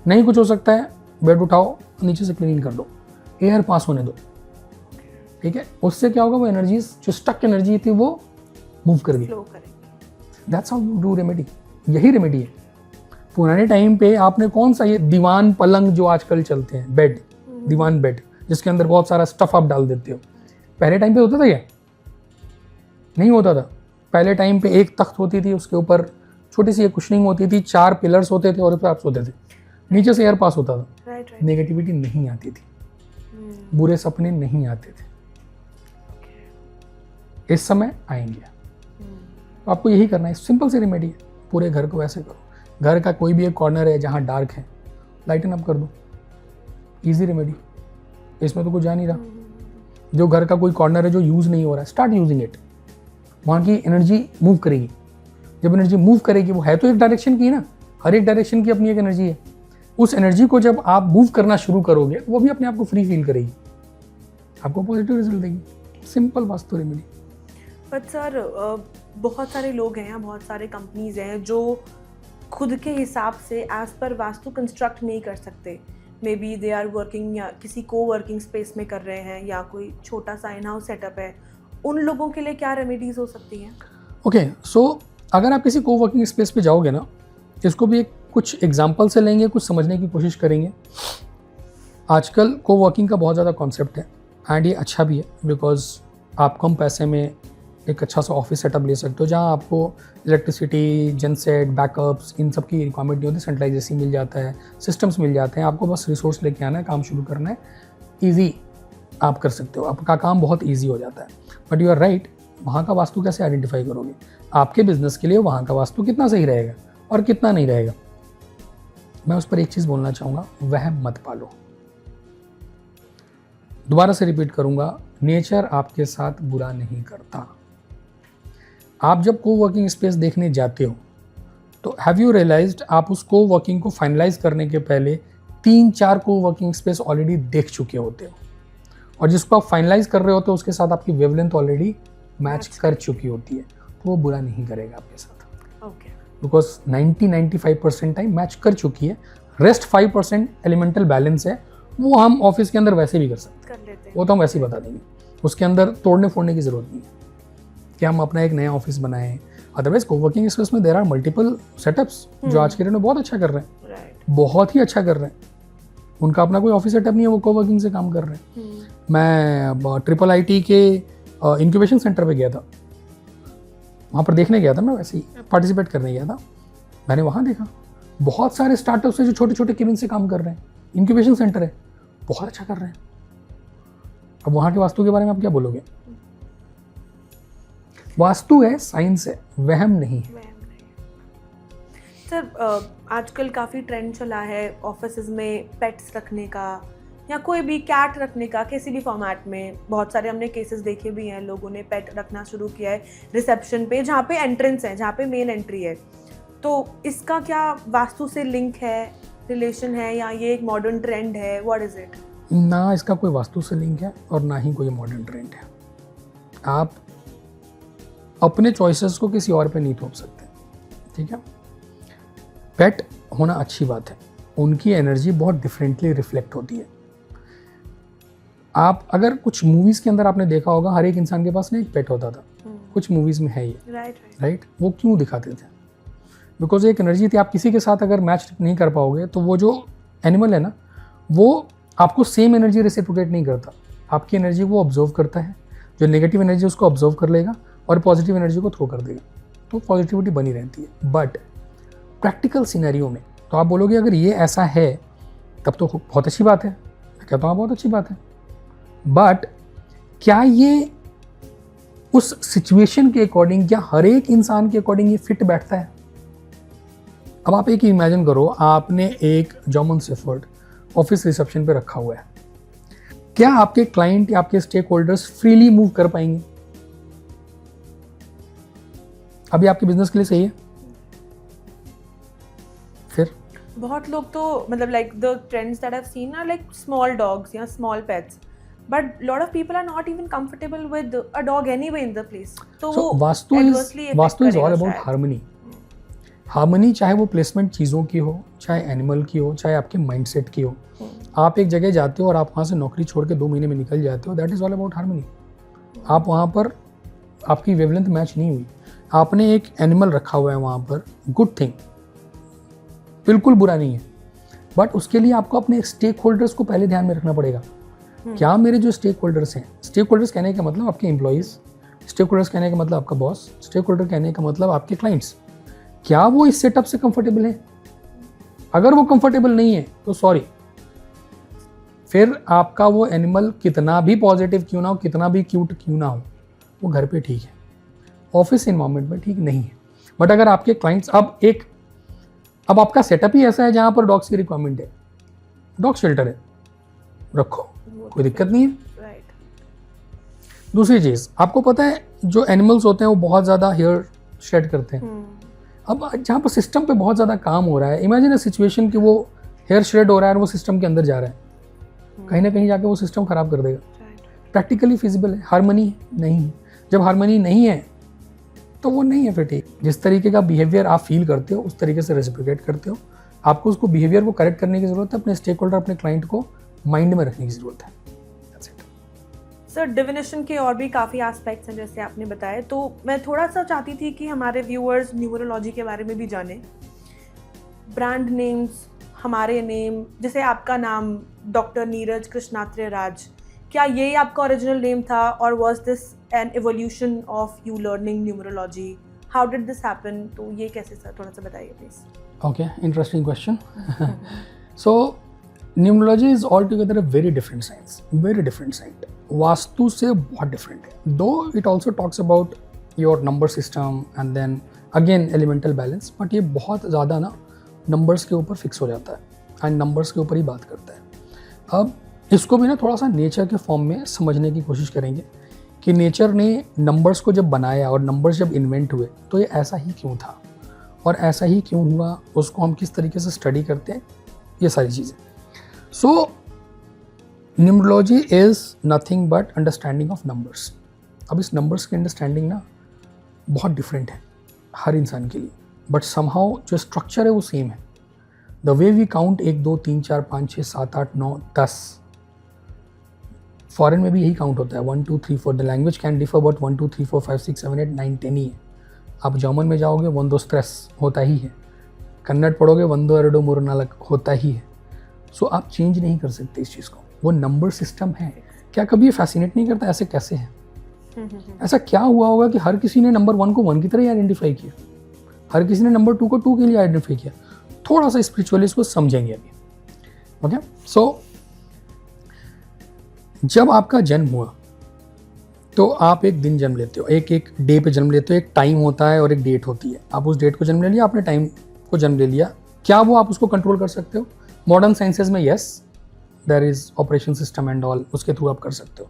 नहीं कुछ हो सकता है, बेड उठाओ, नीचे से क्लीन कर दो, एयर पास होने दो। ठीक है, उससे क्या होगा, वो एनर्जीज जो स्टक एनर्जी थी वो मूव कर गई। That's how you do remedy, यही रेमेडी है। पुराने टाइम पे आपने कौन सा ये दीवान पलंग जो आजकल चलते हैं, बेड, दीवान बेड जिसके अंदर बहुत सारा स्टफ आप डाल देते हो, पहले टाइम पे होता था क्या? नहीं होता था। पहले टाइम पे एक तख्त होती थी, उसके ऊपर छोटी सी एक कुशनिंग होती थी, 4 पिलर्स होते थे और उस पर आप सोते थे, नीचे से एयर पास होता था, नेगेटिविटी नहीं आती थी, बुरे सपने नहीं आते थे। इस समय आएंगे। तो आपको यही करना है, सिंपल सी रेमेडी है, पूरे घर को वैसे करो। घर का कोई भी एक कॉर्नर है जहाँ डार्क है, लाइटन अप कर दो, इजी रेमेडी, इसमें तो कुछ जा नहीं रहा। जो घर का कोई कॉर्नर है जो यूज़ नहीं हो रहा है, स्टार्ट यूजिंग इट, वहाँ की एनर्जी मूव करेगी। जब एनर्जी मूव करेगी, वो है तो एक डायरेक्शन की ना, हर एक डायरेक्शन की अपनी एक एनर्जी है, उस एनर्जी को जब आप मूव करना शुरू करोगे वो भी अपने आप को फ्री फील करेगी, आपको पॉजिटिव रिजल्ट देगी। Simple vastu remedy. But sir बहुत सारे लोग हैं, बहुत सारे कंपनीज हैं जो खुद के हिसाब से एज पर वास्तु कंस्ट्रक्ट नहीं कर सकते। Maybe they are working या किसी को वर्किंग स्पेस में कर रहे हैं, या कोई छोटा सा इन हाउस सेटअप है, उन लोगों के लिए क्या रेमेडीज हो सकती हैं? ओके, सो अगर आप किसी को वर्किंग स्पेस पे जाओगे ना, इसको भी एक कुछ एग्जांपल से लेंगे, कुछ समझने की कोशिश करेंगे। आजकल को वर्किंग का बहुत ज़्यादा कॉन्सेप्ट है एंड ये अच्छा भी है, बिकॉज आप कम पैसे में एक अच्छा सा ऑफिस सेटअप ले सकते हो जहाँ आपको इलेक्ट्रिसिटी, जनसेट, बैकअप्स, इन सब की रिक्वायरमेंट नहीं होती, सेंट्रलाइजेशन मिल जाता है, सिस्टम्स मिल जाते हैं, आपको बस रिसोर्स लेके आना है, काम शुरू करना है, ईजी आप कर सकते हो, आपका काम बहुत ईजी हो जाता है। बट यू आर राइट, वहाँ का वास्तु कैसे आइडेंटिफाई करोगे? आपके बिजनेस के लिए वहाँ का वास्तु कितना सही रहेगा और कितना नहीं रहेगा। मैं उस पर एक चीज़ बोलना चाहूँगा, वहम मत पालो। दोबारा से रिपीट करूँगा, नेचर आपके साथ बुरा नहीं करता। आप जब को वर्किंग स्पेस देखने जाते हो तो हैव यू रियलाइज्ड आप उस को वर्किंग को फाइनलाइज करने के पहले 3-4 को वर्किंग स्पेस ऑलरेडी देख चुके होते हो, और जिसको आप फाइनलाइज कर रहे होते हो उसके साथ आपकी वेवलेंथ ऑलरेडी मैच कर चुकी होती है, तो वो बुरा नहीं करेगा आपके साथ। बिकॉज 90-95% टाइम मैच कर चुकी है, रेस्ट 5% एलिमेंटल बैलेंस है, वो हम ऑफिस के अंदर वैसे भी कर सकते हैं, वो तो हम वैसे ही बता देंगे, उसके अंदर तोड़ने फोड़ने की जरूरत नहीं है कि हम अपना एक नया ऑफिस बनाएं। अदरवाइज कोवर्किंग स्पेस में देयर आर मल्टीपल सेटअप्स जो आज के डेट में बहुत अच्छा कर रहे हैं, बहुत ही अच्छा कर रहे हैं। उनका अपना कोई ऑफिस सेटअप नहीं है, वो कोवर्किंग से काम कर रहे हैं। मैं ट्रिपल IT के इंक्यूबेशन सेंटर पे गया था, वहाँ पर देखने गया था, मैं वैसे ही पार्टिसिपेट करने गया था। मैंने वहाँ देखा बहुत सारे स्टार्टअप्स हैं जो छोटे छोटे केबिन से काम कर रहे हैं, इंक्यूबेशन सेंटर है, बहुत अच्छा कर रहे हैं। अब वहाँ के वास्तु के बारे में आप क्या बोलोगे? वास्तु है, साइंस है, वहम नहीं है। सर आजकल काफ़ी ट्रेंड चला है ऑफिसेज में पेट्स रखने का, या कोई भी कैट रखने का, किसी भी फॉर्मेट में। बहुत सारे हमने केसेस देखे भी हैं, लोगों ने पेट रखना शुरू किया है रिसेप्शन पे, जहाँ पे एंट्रेंस है, जहाँ पे मेन एंट्री है। तो इसका क्या वास्तु से लिंक है, रिलेशन है, या ये एक मॉडर्न ट्रेंड है? What is it? ना इसका कोई वास्तु से लिंक है और ना ही कोई मॉडर्न ट्रेंड है। आप अपने चॉइसेस को किसी और पे नहीं थोप सकते, ठीक है। पेट होना अच्छी बात है, उनकी एनर्जी बहुत डिफरेंटली रिफ्लेक्ट होती है। आप अगर कुछ मूवीज़ के अंदर आपने देखा होगा, हर एक इंसान के पास ना एक पेट होता था, कुछ मूवीज़ में है ये, राइट। वो क्यों दिखाते थे? बिकॉज एक एनर्जी थी, आप किसी के साथ अगर मैच नहीं कर पाओगे तो वो जो एनिमल है ना, वो आपको सेम एनर्जी रेसिप्रोकेट नहीं करता, आपकी एनर्जी वो ऑब्जर्व करता है, जो नेगेटिव एनर्जी उसको ऑब्जर्व कर लेगा और पॉजिटिव एनर्जी को थ्रो कर देगा, तो पॉजिटिविटी बनी रहती है। बट प्रैक्टिकल सिनेरियो में तो आप बोलोगे अगर ये ऐसा है तब तो बहुत अच्छी बात है, मैं कहता हूँ बहुत अच्छी बात है, बट क्या ये उस सिचुएशन के अकॉर्डिंग या हर एक इंसान के अकॉर्डिंग ये फिट बैठता है? अब आप एक इमेजिन करो, आपने एक जर्मन शेफर्ड ऑफिस रिसेप्शन पे रखा हुआ है, क्या आपके क्लाइंट या आपके स्टेक होल्डर्स फ्रीली मूव कर पाएंगे? अभी आपके बिजनेस के लिए सही है? फिर बहुत लोग तो मतलब like the trends that I have seen are like small dogs या small pets, but lot of people are not even comfortable with a dog anyway in the place. तो वो Vastu is all about harmony. Harmony चाहे वो placement चीज़ों की हो, चाहे animal की हो, चाहे आपके माइंडसेट की हो। आप एक जगह जाते हो और आप वहाँ से नौकरी छोड़ के 2 महीने में निकल जाते हो, that is all about harmony. आप वहाँ पर आपकी वेवलेंथ मैच नहीं हुई, आपने एक एनिमल रखा हुआ है वहाँ पर, गुड थिंग, बिल्कुल बुरा नहीं है, बट उसके लिए आपको अपने स्टेक होल्डर्स को पहले ध्यान में रखना पड़ेगा। क्या मेरे जो स्टेक होल्डर्स हैं, स्टेक होल्डर्स कहने का मतलब आपके एम्प्लॉइज़, स्टेक होल्डर्स कहने का मतलब आपका बॉस, स्टेक होल्डर कहने का मतलब आपके क्लाइंट्स, क्या वो इस सेटअप से कंफर्टेबल है? अगर वो कंफर्टेबल नहीं है तो सॉरी, फिर आपका वो एनिमल कितना भी पॉजिटिव क्यों ना हो, कितना भी क्यूट क्यों ना हो, वो घर पे ठीक है, ऑफिस एनवायरनमेंट में ठीक नहीं है। बट अगर आपके क्लाइंट्स अब आपका सेटअप ही ऐसा है जहां पर डॉग्स की रिक्वायरमेंट है, डॉग शेल्टर है, रखो, कोई दिक्कत नहीं है। दूसरी चीज़, आपको पता है जो एनिमल्स होते हैं वो बहुत ज़्यादा हेयर शेड करते हैं। अब जहाँ पर सिस्टम पे बहुत ज़्यादा काम हो रहा है, इमेजिन अ सिचुएशन कि वो हेयर शेड हो रहा है और वो सिस्टम के अंदर जा रहा है, कहीं ना कहीं जाके वो सिस्टम खराब कर देगा। प्रैक्टिकली फिजिबल है? हार्मनी नहीं है। जब हार्मनी नहीं है तो वो नहीं है फिर ठीक। जिस तरीके का बिहेवियर आप फील करते हो उस तरीके से रेसिप्रोकेट करते हो, आपको उसको बिहेवियर को करेक्ट करने की ज़रूरत है, अपने स्टेक होल्डर, अपने क्लाइंट को माइंड में रखने की ज़रूरत है। सर डिविनेशन के और भी काफ़ी एस्पेक्ट्स हैं जैसे आपने बताया, तो मैं थोड़ा सा चाहती थी कि हमारे व्यूअर्स न्यूमरोलॉजी के बारे में भी जानें। ब्रांड नेम्स, हमारे नेम, जैसे आपका नाम डॉक्टर नीरज कृष्णात्रे राज, क्या ये आपका ओरिजिनल नेम था और was this an evolution of you learning numerology? How did this happen? तो ये कैसे सर, थोड़ा सा बताइए please. Okay, interesting question. So numerology is all together a very different science, very different science. Vastu से बहुत डिफरेंट है, though it also talks about your number system and then again elemental balance, but ये बहुत ज़्यादा ना numbers के ऊपर fix हो जाता है एंड नंबर्स के ऊपर ही बात करता है। अब इसको भी ना थोड़ा सा नेचर के फॉर्म में समझने की कोशिश करेंगे कि नेचर ने नंबर्स को जब बनाया और नंबर्स जब इन्वेंट हुए तो ये ऐसा ही क्यों था और ऐसा ही क्यों हुआ, उसको हम किस तरीके से स्टडी करते हैं, ये सारी चीज़ें। So numerology is nothing but understanding of numbers. अब इस नंबर्स की अंडरस्टैंडिंग ना बहुत डिफरेंट है हर इंसान के लिए, बट समहाउ जो स्ट्रक्चर है वो सेम है। The way we count 1 2 3 4 5 6 7 8 9 10, foreign में भी यही काउंट होता है 1 2 3 4। The language can differ but 1 2 3 4 5 6 7 8 9 10 ही है। आप जर्मन में जाओगे 1 2 3 होता ही है, कन्नड़ पढ़ोगे 1 2 2 3 4 होता ही है। सो आप चेंज नहीं कर सकते इस चीज़ को, वो नंबर सिस्टम है। क्या कभी ये फैसिनेट नहीं करता ऐसे कैसे है? ऐसा क्या हुआ होगा कि हर किसी ने नंबर 1 को 1 की तरह आइडेंटिफाई किया, हर किसी ने नंबर 2 को 2 के लिए आइडेंटिफाई किया? थोड़ा सा स्पिरिचुअली इसको समझेंगे अभी। ओके, सो जब आपका जन्म हुआ तो आप एक दिन जन्म लेते हो, एक डे पे जन्म लेते हो, एक टाइम होता है और एक डेट होती है। आप उस डेट को जन्म ले लिया, आपने टाइम को जन्म ले लिया, क्या वो आप उसको कंट्रोल कर सकते हो? मॉडर्न साइंसेज में yes, there is operation system and all, उसके थ्रू आप कर सकते हो।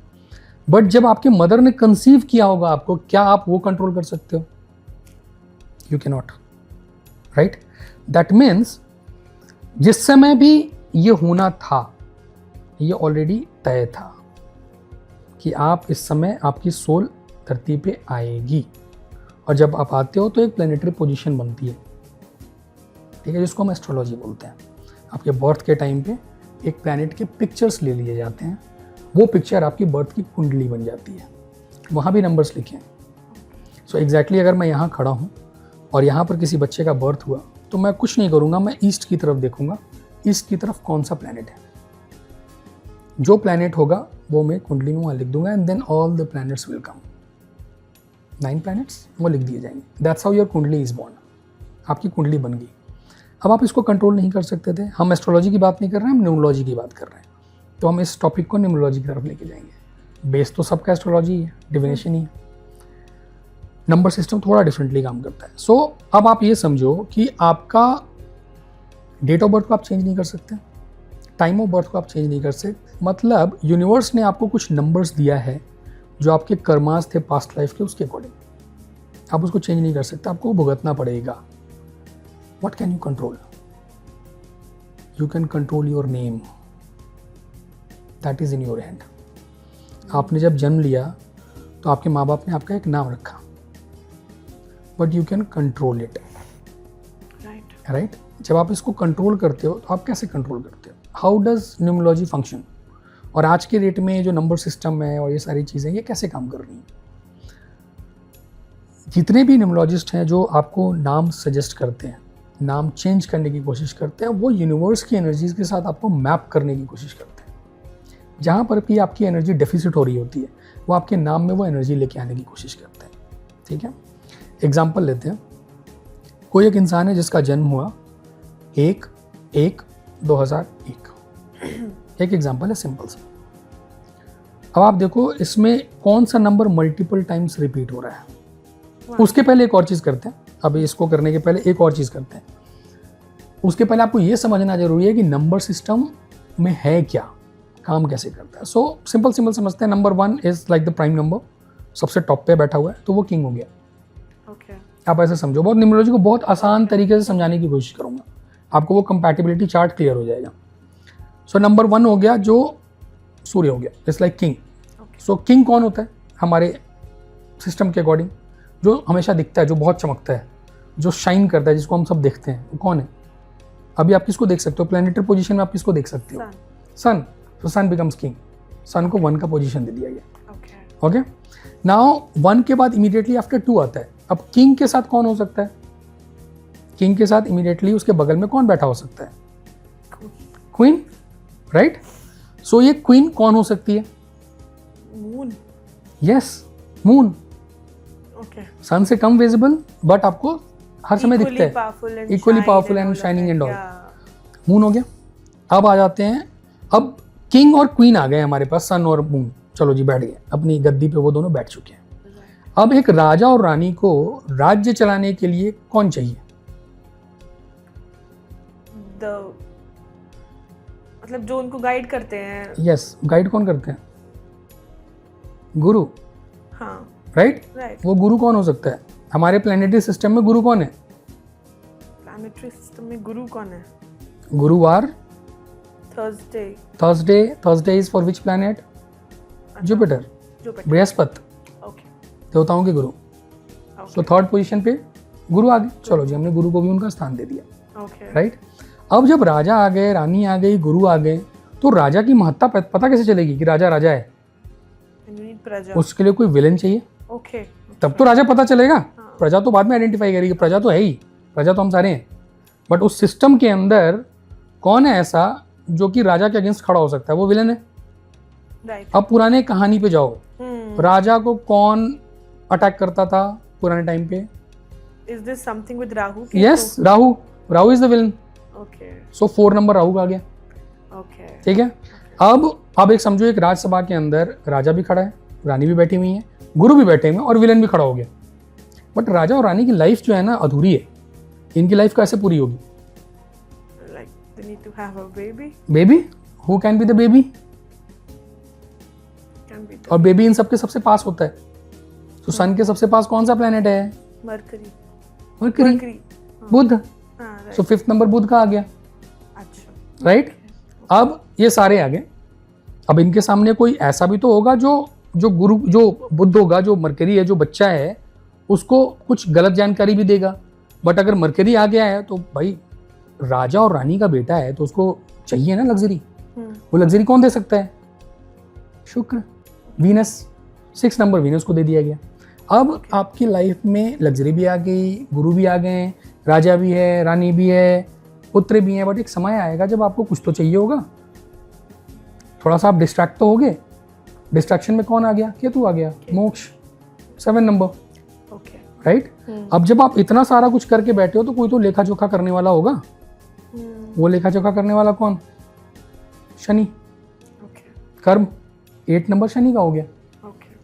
बट जब आपके मदर ने कंसीव किया होगा आपको, क्या आप वो कंट्रोल कर सकते हो? You can not, right? That means जिस समय भी ये होना था ये ऑलरेडी तय था कि आप इस समय आपकी सोल धरती पे आएगी। और जब आप आते हो तो एक प्लेनेटरी पोजीशन बनती है, ठीक है, जिसको हम एस्ट्रोलॉजी बोलते हैं। आपके बर्थ के टाइम पे एक प्लैनेट के पिक्चर्स ले लिए जाते हैं, वो पिक्चर आपकी बर्थ की कुंडली बन जाती है, वहाँ भी नंबर्स लिखे हैं। सो एग्जैक्टली अगर मैं यहाँ खड़ा हूँ और यहाँ पर किसी बच्चे का बर्थ हुआ तो मैं कुछ नहीं करूँगा, मैं ईस्ट की तरफ देखूंगा, ईस्ट की तरफ कौन सा प्लैनेट है, जो प्लैनेट होगा वो मैं कुंडली में वहाँ लिख दूंगा, and then all the planets will come. 9 planets वो लिख दिए जाएंगे। That's how your kundli is born. आपकी कुंडली बन गई। अब आप इसको कंट्रोल नहीं कर सकते थे। हम एस्ट्रोलॉजी की बात नहीं कर रहे हैं, हम न्यूमरोलॉजी की बात कर रहे हैं। तो हम इस टॉपिक को न्यूमरोलॉजी की तरफ लेके जाएंगे। बेस तो सबका एस्ट्रोलॉजी ही है, डिविनेशन ही है। नंबर सिस्टम थोड़ा डिफरेंटली काम करता है। सो अब आप ये समझो कि आपका डेट ऑफ बर्थ को आप चेंज नहीं कर सकते, टाइम ऑफ बर्थ को आप चेंज नहीं कर सकते। मतलब यूनिवर्स ने आपको कुछ नंबर्स दिया है जो आपके कर्मास थे पास्ट लाइफ के, उसके अकॉर्डिंग आप उसको चेंज नहीं कर सकते, आपको भुगतना पड़ेगा। What can you control? You can control your name. That is in your hand. आपने जब जन्म लिया तो आपके माँ बाप ने आपका एक नाम रखा, but you can control it, right? जब आप इसको कंट्रोल करते हो तो आप कैसे कंट्रोल करते हो? How does numerology function? और आज के डेट में जो नंबर सिस्टम है और ये सारी चीज़ें, ये कैसे काम कर रही हैं? जितने भी न्यूमरोलॉजिस्ट हैं जो आपको नाम सजेस्ट करते हैं, नाम चेंज करने की कोशिश करते हैं, वो यूनिवर्स की एनर्जीज के साथ आपको मैप करने की कोशिश करते हैं। जहाँ पर भी आपकी एनर्जी डेफिसिट हो रही होती है, वो आपके नाम में वो एनर्जी लेके आने की कोशिश करते हैं, ठीक है? एग्जाम्पल लेते हैं। कोई एक इंसान है जिसका जन्म हुआ 1/1/2001। एक एग्जाम्पल है सिंपल सा। अब आप देखो इसमें कौन सा नंबर मल्टीपल टाइम्स रिपीट हो रहा है। उसके पहले एक और चीज़ करते हैं। अभी इसको करने के पहले एक और चीज़ करते हैं। उसके पहले आपको ये समझना जरूरी है कि नंबर सिस्टम में है क्या, काम कैसे करता है। सो सिंपल समझते हैं। Number 1 is like the prime number, सबसे टॉप पे बैठा हुआ है, तो वो किंग हो गया। Okay. आप ऐसे समझो। बहुत न्यूमरोलॉजी को बहुत आसान तरीके से समझाने की कोशिश करूंगा, आपको वो कंपैटिबिलिटी चार्ट क्लियर हो जाएगा। सो नंबर 1 हो गया जो सूर्य हो गया, it's like king. So king कौन होता है हमारे सिस्टम के अकॉर्डिंग? जो हमेशा दिखता है, जो बहुत चमकता है, जो शाइन करता है, जिसको हम सब देखते हैं, वो कौन है? अभी आप किसको देख सकते हो? प्लैनेटरी पोजीशन में आप किसको देख सकते हो? सन। तो सन बिकम्स किंग। सन को 1 का पोजीशन दे दिया गया। ओके। नाउ 1 के बाद इमीडिएटली आफ्टर 2 आता है। अब किंग के साथ कौन हो सकता है? किंग के साथ इमीडिएटली उसके बगल में कौन बैठा हो सकता है? Queen, right? सो ये क्वीन कौन हो सकती है? मून। Yes, moon. Okay. सन से कम विजिबल, बट आपको हर समय दिखता है, equally powerful and shining and all. Moon हो गया। अब आ जाते हैं, अब किंग और क्वीन आ गए हमारे पास, सन और मून। चलो जी, बैठ गए अपनी गद्दी पे, वो दोनों बैठ चुके हैं। अब एक राजा और रानी को राज्य चलाने के लिए कौन चाहिए? मतलब जो उनको गाइड करते हैं। यस, गाइड कौन करते हैं? गुरु। हाँ, राइट। वो गुरु कौन हो सकता है? हमारे प्लैनेटरी सिस्टम में गुरु कौन है? प्लैनेटरी सिस्टम में गुरु कौन है? गुरुवार, Thursday. Thursday is for which planet? Jupiter, Brihaspati, देवताओं के गुरु। सो थर्ड पोजीशन पे गुरु आ गए। चलो जी, हमने गुरु को भी उनका स्थान दे दिया, राइट? अब जब राजा आ गए, रानी आ गई, गुरु आ गए, तो राजा की महत्ता पता कैसे चलेगी कि राजा राजा है? उसके लिए कोई विलेन चाहिए। तब तो राजा पता चलेगा। प्रजा तो बाद में आइडेंटिफाई करेगी, प्रजा तो है ही, प्रजा तो हम सारे हैं। बट उस सिस्टम के अंदर कौन है ऐसा जो कि राजा के अगेंस्ट खड़ा हो सकता है? वो विलेन है। अब पुराने कहानी पे जाओ, राजा को कौन अटैक करता था पुराने टाइम पे? Is this something with Rahu? Yes, Rahu is the villain. So 4 number Rahu का आ गया। ठीक है। अब एक समझो, एक राज्यसभा के अंदर राजा भी खड़ा है, रानी भी बैठी हुई है, गुरु भी बैठे हुए हैं और विलेन भी खड़ा हो गया। बट राजा और रानी की लाइफ जो है ना, अधूरी है। इनकी लाइफ कैसे पूरी होगी? They need to have a baby. Baby? Who can be the baby? और बेबी इन सबके सबसे पास होता है। तो सन के सबसे पास कौन सा प्लेनेट है? मरकरी। बुध। सो 5th नंबर बुध का आ गया। अच्छा, राइट। अब ये सारे आ गए। अब इनके सामने कोई ऐसा भी तो होगा जो बुध होगा, जो मरकरी है, जो बच्चा है, उसको कुछ गलत जानकारी भी देगा। बट अगर मरकरी आ गया है तो भाई राजा और रानी का बेटा है तो उसको चाहिए ना लग्जरी। वो लग्जरी कौन दे सकता है? शुक्र, वीनस। 6 नंबर वीनस को दे दिया गया। अब आपकी लाइफ में लग्जरी भी आ गई, गुरु भी आ गए, राजा भी है, रानी भी है, पुत्र भी है, बट एक समय आएगा जब आपको कुछ तो चाहिए होगा। थोड़ा सा आप डिस्ट्रैक्ट तो हो गए। डिस्ट्रैक्शन में कौन आ गया? केतु आ गया, मोक्ष, 7 नंबर, राइट। अब जब आप इतना सारा कुछ करके बैठे हो तो कोई तो लेखा जोखा करने वाला होगा। वो लेखा जोखा करने वाला कौन? शनि। कर्म 8 नंबर शनि का हो गया।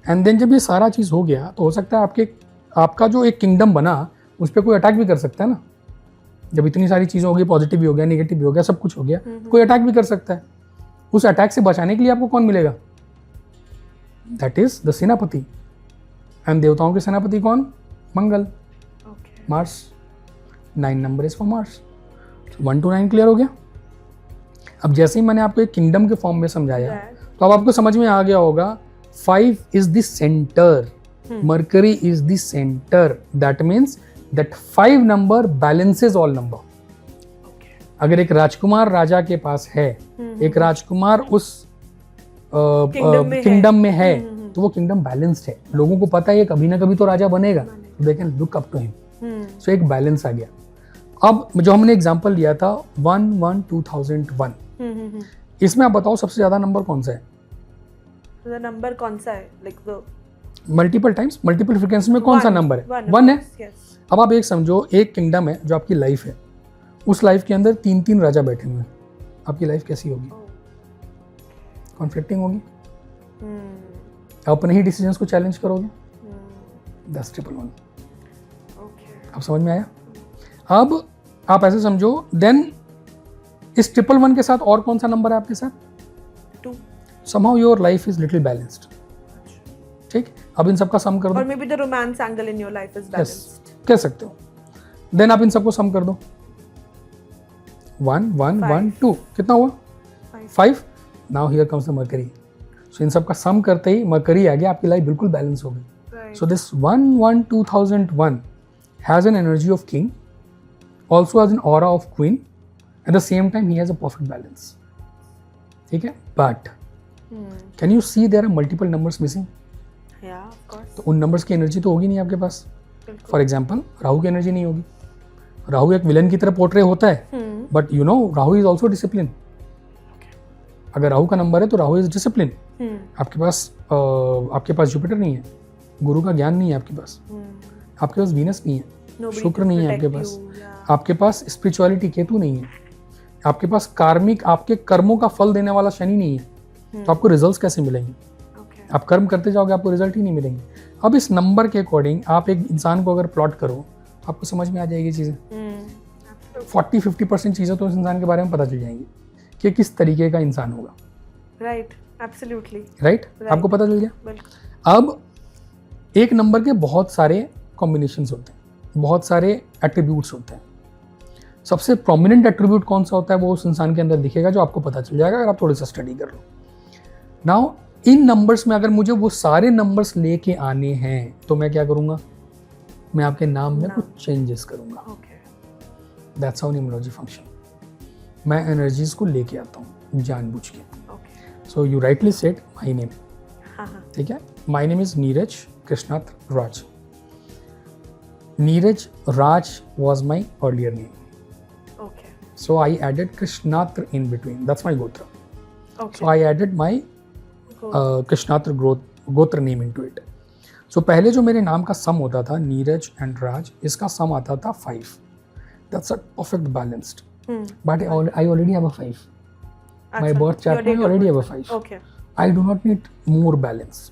एंड देन जब ये सारा चीज हो गया तो हो सकता है आपका जो एक किंगडम बना उस पर कोई अटैक भी कर सकता है ना। जब इतनी सारी चीजें हो गई, पॉजिटिव भी हो गया, नेगेटिव भी हो गया, सब कुछ हो गया, कोई अटैक भी कर सकता है। उस अटैक से बचाने के लिए आपको कौन मिलेगा? That is the senapati. And देवताओं के सेनापति कौन? Mangal, Mars. 9 number is for Mars. 1 to 9 clear हो गया। अब जैसे ही मैंने आपको एक किंगडम के फॉर्म में समझाया तो अब आपको समझ में आ गया होगा 5 is the center, Mercury is the center. That means that 5 number balances all number. अगर एक राजकुमार राजा के पास है, एक राजकुमार उस किंगडम में है तो वो किंगडम बैलेंस्ड है। लोगों को पता है ये कभी ना कभी तो राजा बनेगा, they can look up to him. So एक बैलेंस आ गया। अब जो हमने एग्जांपल लिया था 1-1-2001, इसमें आप बताओ सबसे ज्यादा नंबर कौन सा है? नंबर कौन सा है? Like the multiple times, multiple frequency में कौन सा नंबर है? 1 है। अब आप एक समझो, एक किंगडम है जो आपकी लाइफ है, उस लाइफ के अंदर 3-3 राजा बैठे हुए हैं। आपकी लाइफ कैसी होगी? कॉन्फ्लिक्टिंग होगी। अपने ही डिसीजंस को चैलेंज करोगे। दैट्स 111। अब समझ में आया? अब आप ऐसे समझो, देन इस 111 के साथ और कौन सा नंबर है आपके साथ? 2। somehow your life is little balanced. ठीक, अब इन सबका सम कर दो। और may be the romance angle in your life is balanced, कह सकते हो। देन आप इन सबको सम कर दो। 1-1-1-2 कितना हुआ? 5। Now here comes the Mercury. So इन सबका सम करते ही मरकरी आ गया, आपकी लाइफ बिल्कुल बैलेंस हो गई। So this 1-1-2001 has an energy of king, also has an aura of queen, at the same time he has a perfect balance. ठीक है, but can you see there are multiple numbers missing? Yeah, of course. तो उन numbers की energy तो होगी नहीं आपके पास। For example Rahu की एनर्जी नहीं होगी। राहु एक विलन की तरह पोर्ट्रे होता है, but you know Rahu is also discipline. अगर राहु का नंबर है तो राहु इज डिसिप्लिन। आपके पास जुपिटर नहीं है, गुरु का ज्ञान नहीं है आपके पास, आपके पास वीनस नहीं है, शुक्र नहीं है आपके पास, आपके पास स्पिरिचुअलिटी केतु नहीं है, आपके पास कार्मिक आपके कर्मों का फल देने वाला शनि नहीं है। तो आपको रिजल्ट्स कैसे मिलेंगे? आप कर्म करते जाओगे, आपको रिजल्ट ही नहीं मिलेंगे। अब इस नंबर के अकॉर्डिंग आप एक इंसान को अगर प्लॉट करो तो आपको समझ में आ जाएगी चीज़ें। 40-50% चीज़ें तो इस इंसान के बारे में पता चल जाएंगी कि किस तरीके का इंसान होगा। राइट, एब्सोल्युटली राइट, आपको पता चल गया। अब एक नंबर के बहुत सारे कॉम्बिनेशंस होते हैं, बहुत सारे एट्रीब्यूट्स होते हैं। सबसे प्रोमिनेंट एट्रीब्यूट कौन सा होता है वो उस इंसान के अंदर दिखेगा, जो आपको पता चल जाएगा अगर आप थोड़ा सा स्टडी कर लो। नाउ इन नंबर्स में अगर मुझे वो सारे नंबर्स लेके आने हैं तो मैं क्या करूँगा? मैं आपके नाम में कुछ चेंजेस करूँगा। That's how numerology function. मैं एनर्जीज को लेके आता हूँ जानबूझ के। So you rightly said my name, ठीक है। My name is Neeraj Krishnatra Raj. Neeraj Raj was my earlier name. Okay. So I added Krishnatra in between. That's my Gotra. Okay. So I added my Krishnatra Gotra name into it. So पहले जो मेरे नाम का सम होता था Neeraj and राज, इसका सम आता था 5. That's a perfect balanced. But I already have a 5. My birth chart I already have a 5. Okay. I do not need more balance.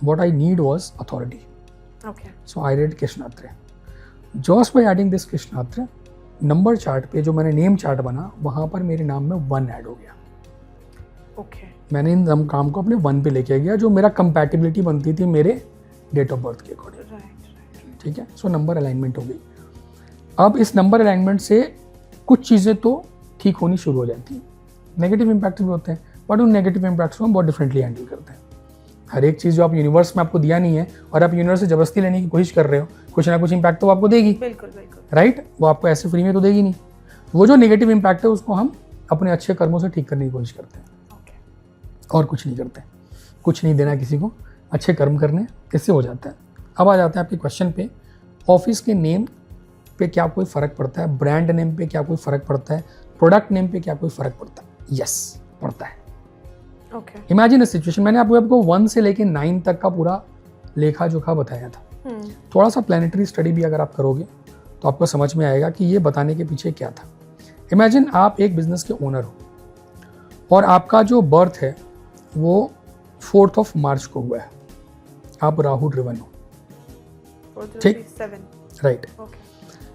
What I need was authority. Okay. So I did Krishnatra. Just by adding this Krishnatra, number chart पे जो मैंने name chart बना वहाँ पर मेरे नाम में 1 add हो गया। Okay. मैंने इन काम को अपने 1 पे लेके गया, जो मेरा कंपैटिबिलिटी बनती थी मेरे डेट ऑफ बर्थ के अकॉर्डिंग। Right. ठीक है, सो नंबर अलाइनमेंट हो गई। अब इस नंबर अलाइनमेंट से कुछ चीज़ें तो ठीक होनी शुरू हो जाती हैं। नेगेटिव इम्पैक्ट भी होते हैं, बट उन नेगेटिव इम्पैक्ट्स को हम बहुत डिफरेंटली हैंडल करते हैं। हर एक चीज़ जो आप यूनिवर्स में आपको दिया नहीं है और आप यूनिवर्स से जबरदस्ती लेने की कोशिश कर रहे हो, कुछ ना कुछ इम्पैक्ट तो वो आपको देगी। बिल्कुल बिल्कुल। राइट, वो आपको ऐसे फ्री में तो देगी नहीं। वो जो नेगेटिव इम्पैक्ट है उसको हम अपने अच्छे कर्मों से ठीक करने की कोशिश करते हैं, और कुछ नहीं करते। कुछ नहीं देना किसी को, अच्छे कर्म करने, इससे हो जाता है। अब आ जाते हैं आपके क्वेश्चन पे, ऑफिस के नेम पे क्या कोई फ़र्क पड़ता है, ब्रांड नेम पे क्या कोई फ़र्क पड़ता है, प्रोडक्ट नेम पे क्या कोई फ़र्क पड़ता है? यस, पड़ता है। ओके। इमेजिन अ सिचुएशन, मैंने आपको 1 से लेके 9 तक का पूरा लेखा जोखा बताया था। थोड़ा सा प्लानिटरी स्टडी भी अगर आप करोगे तो आपको समझ में आएगा कि ये बताने के पीछे क्या था। इमेजिन आप एक बिजनेस के ओनर हो और आपका जो बर्थ है वो 4 मार्च को हुआ है, आप राहु ड्रिवन हो, ठीक? राइट।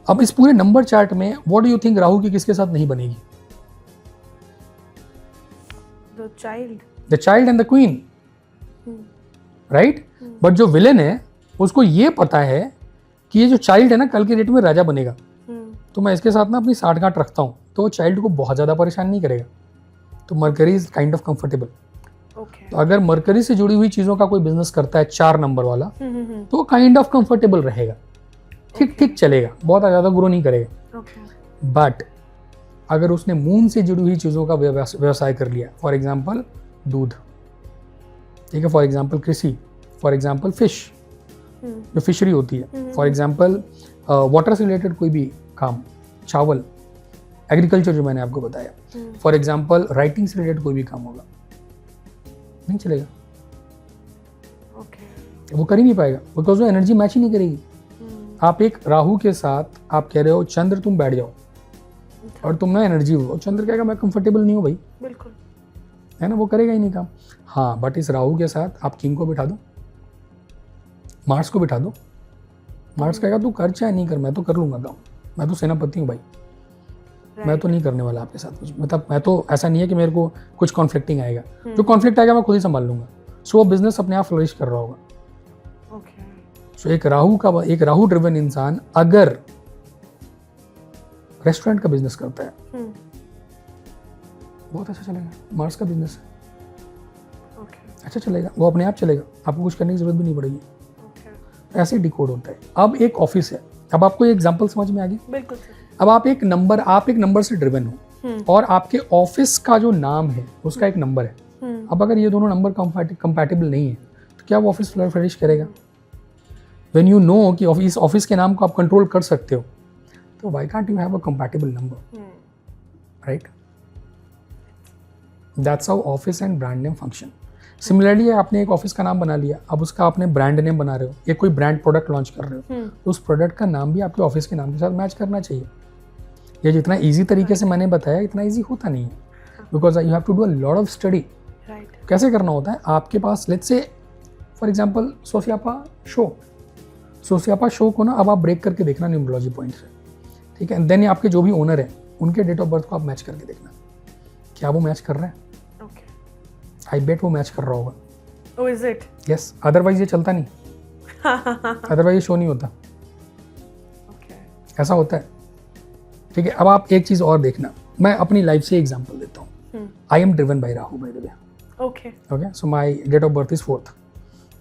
अब इस पूरे नंबर चार्ट में what do you think Rahu की किसके साथ नहीं बनेगी? The child and the queen, right? But जो विलेन है उसको ये पता है कि ये जो चाइल्ड है ना कल के डेट में राजा बनेगा, तो मैं इसके साथ ना अपनी साठगांठ रखता हूँ, तो वो चाइल्ड को बहुत ज़्यादा परेशान नहीं करेगा। तो mercury is kind of comfortable. तो अगर मरकरी से जुड़ी हुई चीज़ों का कोई बिजनेस करता है 4 नंबर वाला, तो काइंड ऑफ कंफर्टेबल रहेगा, ठीक ठीक चलेगा, बहुत ज़्यादा ग्रो नहीं करेगा। बट अगर उसने मून से जुड़ी हुई चीज़ों का व्यवसाय कर लिया, फॉर एग्जाम्पल दूध, ठीक है, फॉर एग्जाम्पल कृषि, फॉर एग्जाम्पल फिश, जो फिशरी होती है, फॉर एग्जाम्पल वाटर से रिलेटेड कोई भी काम, चावल, एग्रीकल्चर जो मैंने आपको बताया, फॉर एग्जाम्पल राइटिंग से रिलेटेड कोई भी काम होगा, नहीं चलेगा। वो कर ही नहीं पाएगा, बिकॉज वो एनर्जी मैच ही नहीं करेगी। आप एक राहु के साथ आप कह रहे हो चंद्र तुम बैठ जाओ, और तुम ना एनर्जी हो, चंद्र कहेगा मैं कंफर्टेबल नहीं हूँ भाई, बिल्कुल, है ना, वो करेगा ही नहीं काम। हाँ, बट इस राहु के साथ आप किंग को बिठा दो, मार्स को बिठा दो, मार्स कहेगा तू कर चाहे नहीं कर, मैं तो कर लूंगा काम, मैं तो सेनापति हूँ भाई, मैं तो नहीं करने वाला आपके साथ कुछ, मतलब मैं तो ऐसा नहीं है कि मेरे को कुछ कॉन्फ्लिक्टिंग आएगा, जो कॉन्फ्लिक्ट आएगा मैं खुद ही संभाल लूंगा। सो वो बिजनेस अपने आप फ्लरिश कर रहा होगा। सो एक राहु ड्रिवन इंसान अगर रेस्टोरेंट का बिजनेस करता है, बहुत अच्छा चलेगा। मार्स का बिजनेस है, अच्छा चलेगा, वो अपने आप चलेगा, आपको कुछ करने की जरूरत भी नहीं पड़ेगी। ऐसे डिकोड होता है। अब एक ऑफिस है, अब आपको ये एग्जांपल समझ में आ गया? बिल्कुल। अब आप एक नंबर से ड्रिवन हो और आपके ऑफिस का जो नाम है उसका एक नंबर है। अब अगर ये दोनों नंबर कंपैटिबल नहीं है तो क्या वो ऑफिस फ्लरिश करेगा? व्हेन यू नो कि ऑफिस के नाम को आप कंट्रोल कर सकते हो, तो why can't you have a compatible number, right? That's how office and brand name function. Similarly आपने एक ऑफिस का नाम बना लिया, अब उसका आपने ब्रांड नेम बना रहे हो, या कोई ब्रांड प्रोडक्ट लॉन्च कर रहे हो, तो उस प्रोडक्ट का नाम भी आपके ऑफिस के नाम के साथ मैच करना चाहिए। ये जितना इजी तरीके से मैंने बताया इतना इजी होता नहीं है, because you have to do a lot of study. कैसे करना होता है? आपके पास लेट्स से फॉर एग्जांपल सोसियापा शो को ना अब आप ब्रेक करके देखना न्यूमरोलॉजी पॉइंट से, ठीक है, देन आपके जो भी ओनर है उनके डेट ऑफ बर्थ को आप मैच करके देखना, क्या वो मैच कर रहे हैं? आई बेट वो मैच कर रहा होगा। Oh, is it? Yes, otherwise ये चलता नहीं, अदरवाइज ये शो नहीं होता। ऐसा होता है, ठीक है। अब आप एक चीज और देखना, मैं अपनी लाइफ से एग्जांपल देता हूँ। I am driven by Rahu by the way, okay, so my date of birth is 4th,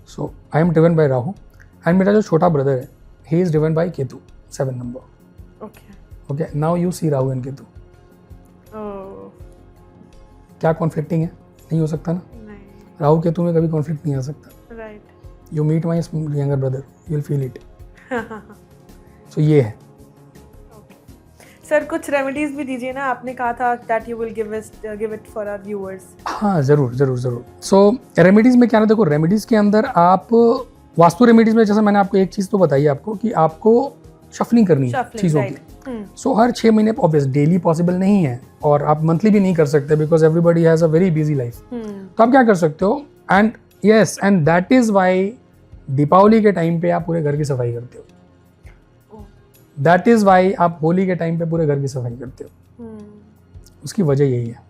so I am driven by Rahu, and मेरा जो छोटा ब्रदर है he is driven by Ketu, 7 number, okay. Now you see Rahu and Ketu, क्या conflicting है? नहीं हो सकता ना, राहु केतु में कभी कॉन्फ्लिक्ट नहीं आ सकता, right? You meet my younger brother, you will feel it. So ये है। सर कुछ रेमेडीज भी दीजिए ना, आपने कहा था that you will give it for our viewers. हाँ, जरूर। सो रेमेडीज में क्या ना, देखो रेमेडीज के अंदर आप वास्तु रेमेडीज में जैसे मैंने आपको एक चीज तो बताई आपको कि आपको शफलिंग करनी है चीजों की। सो हर 6 महीने ऑब्वियस डेली पॉसिबल नहीं है, और आप मंथली भी नहीं कर सकते because everybody has a very busy life. तो आप क्या कर सकते हो, and that is why Deepavali के टाइम पे आप पूरे घर की सफाई करते हो, दैट इज व्हाई आप होली के टाइम पे पूरे घर की सफाई करते हो। उसकी वजह यही है,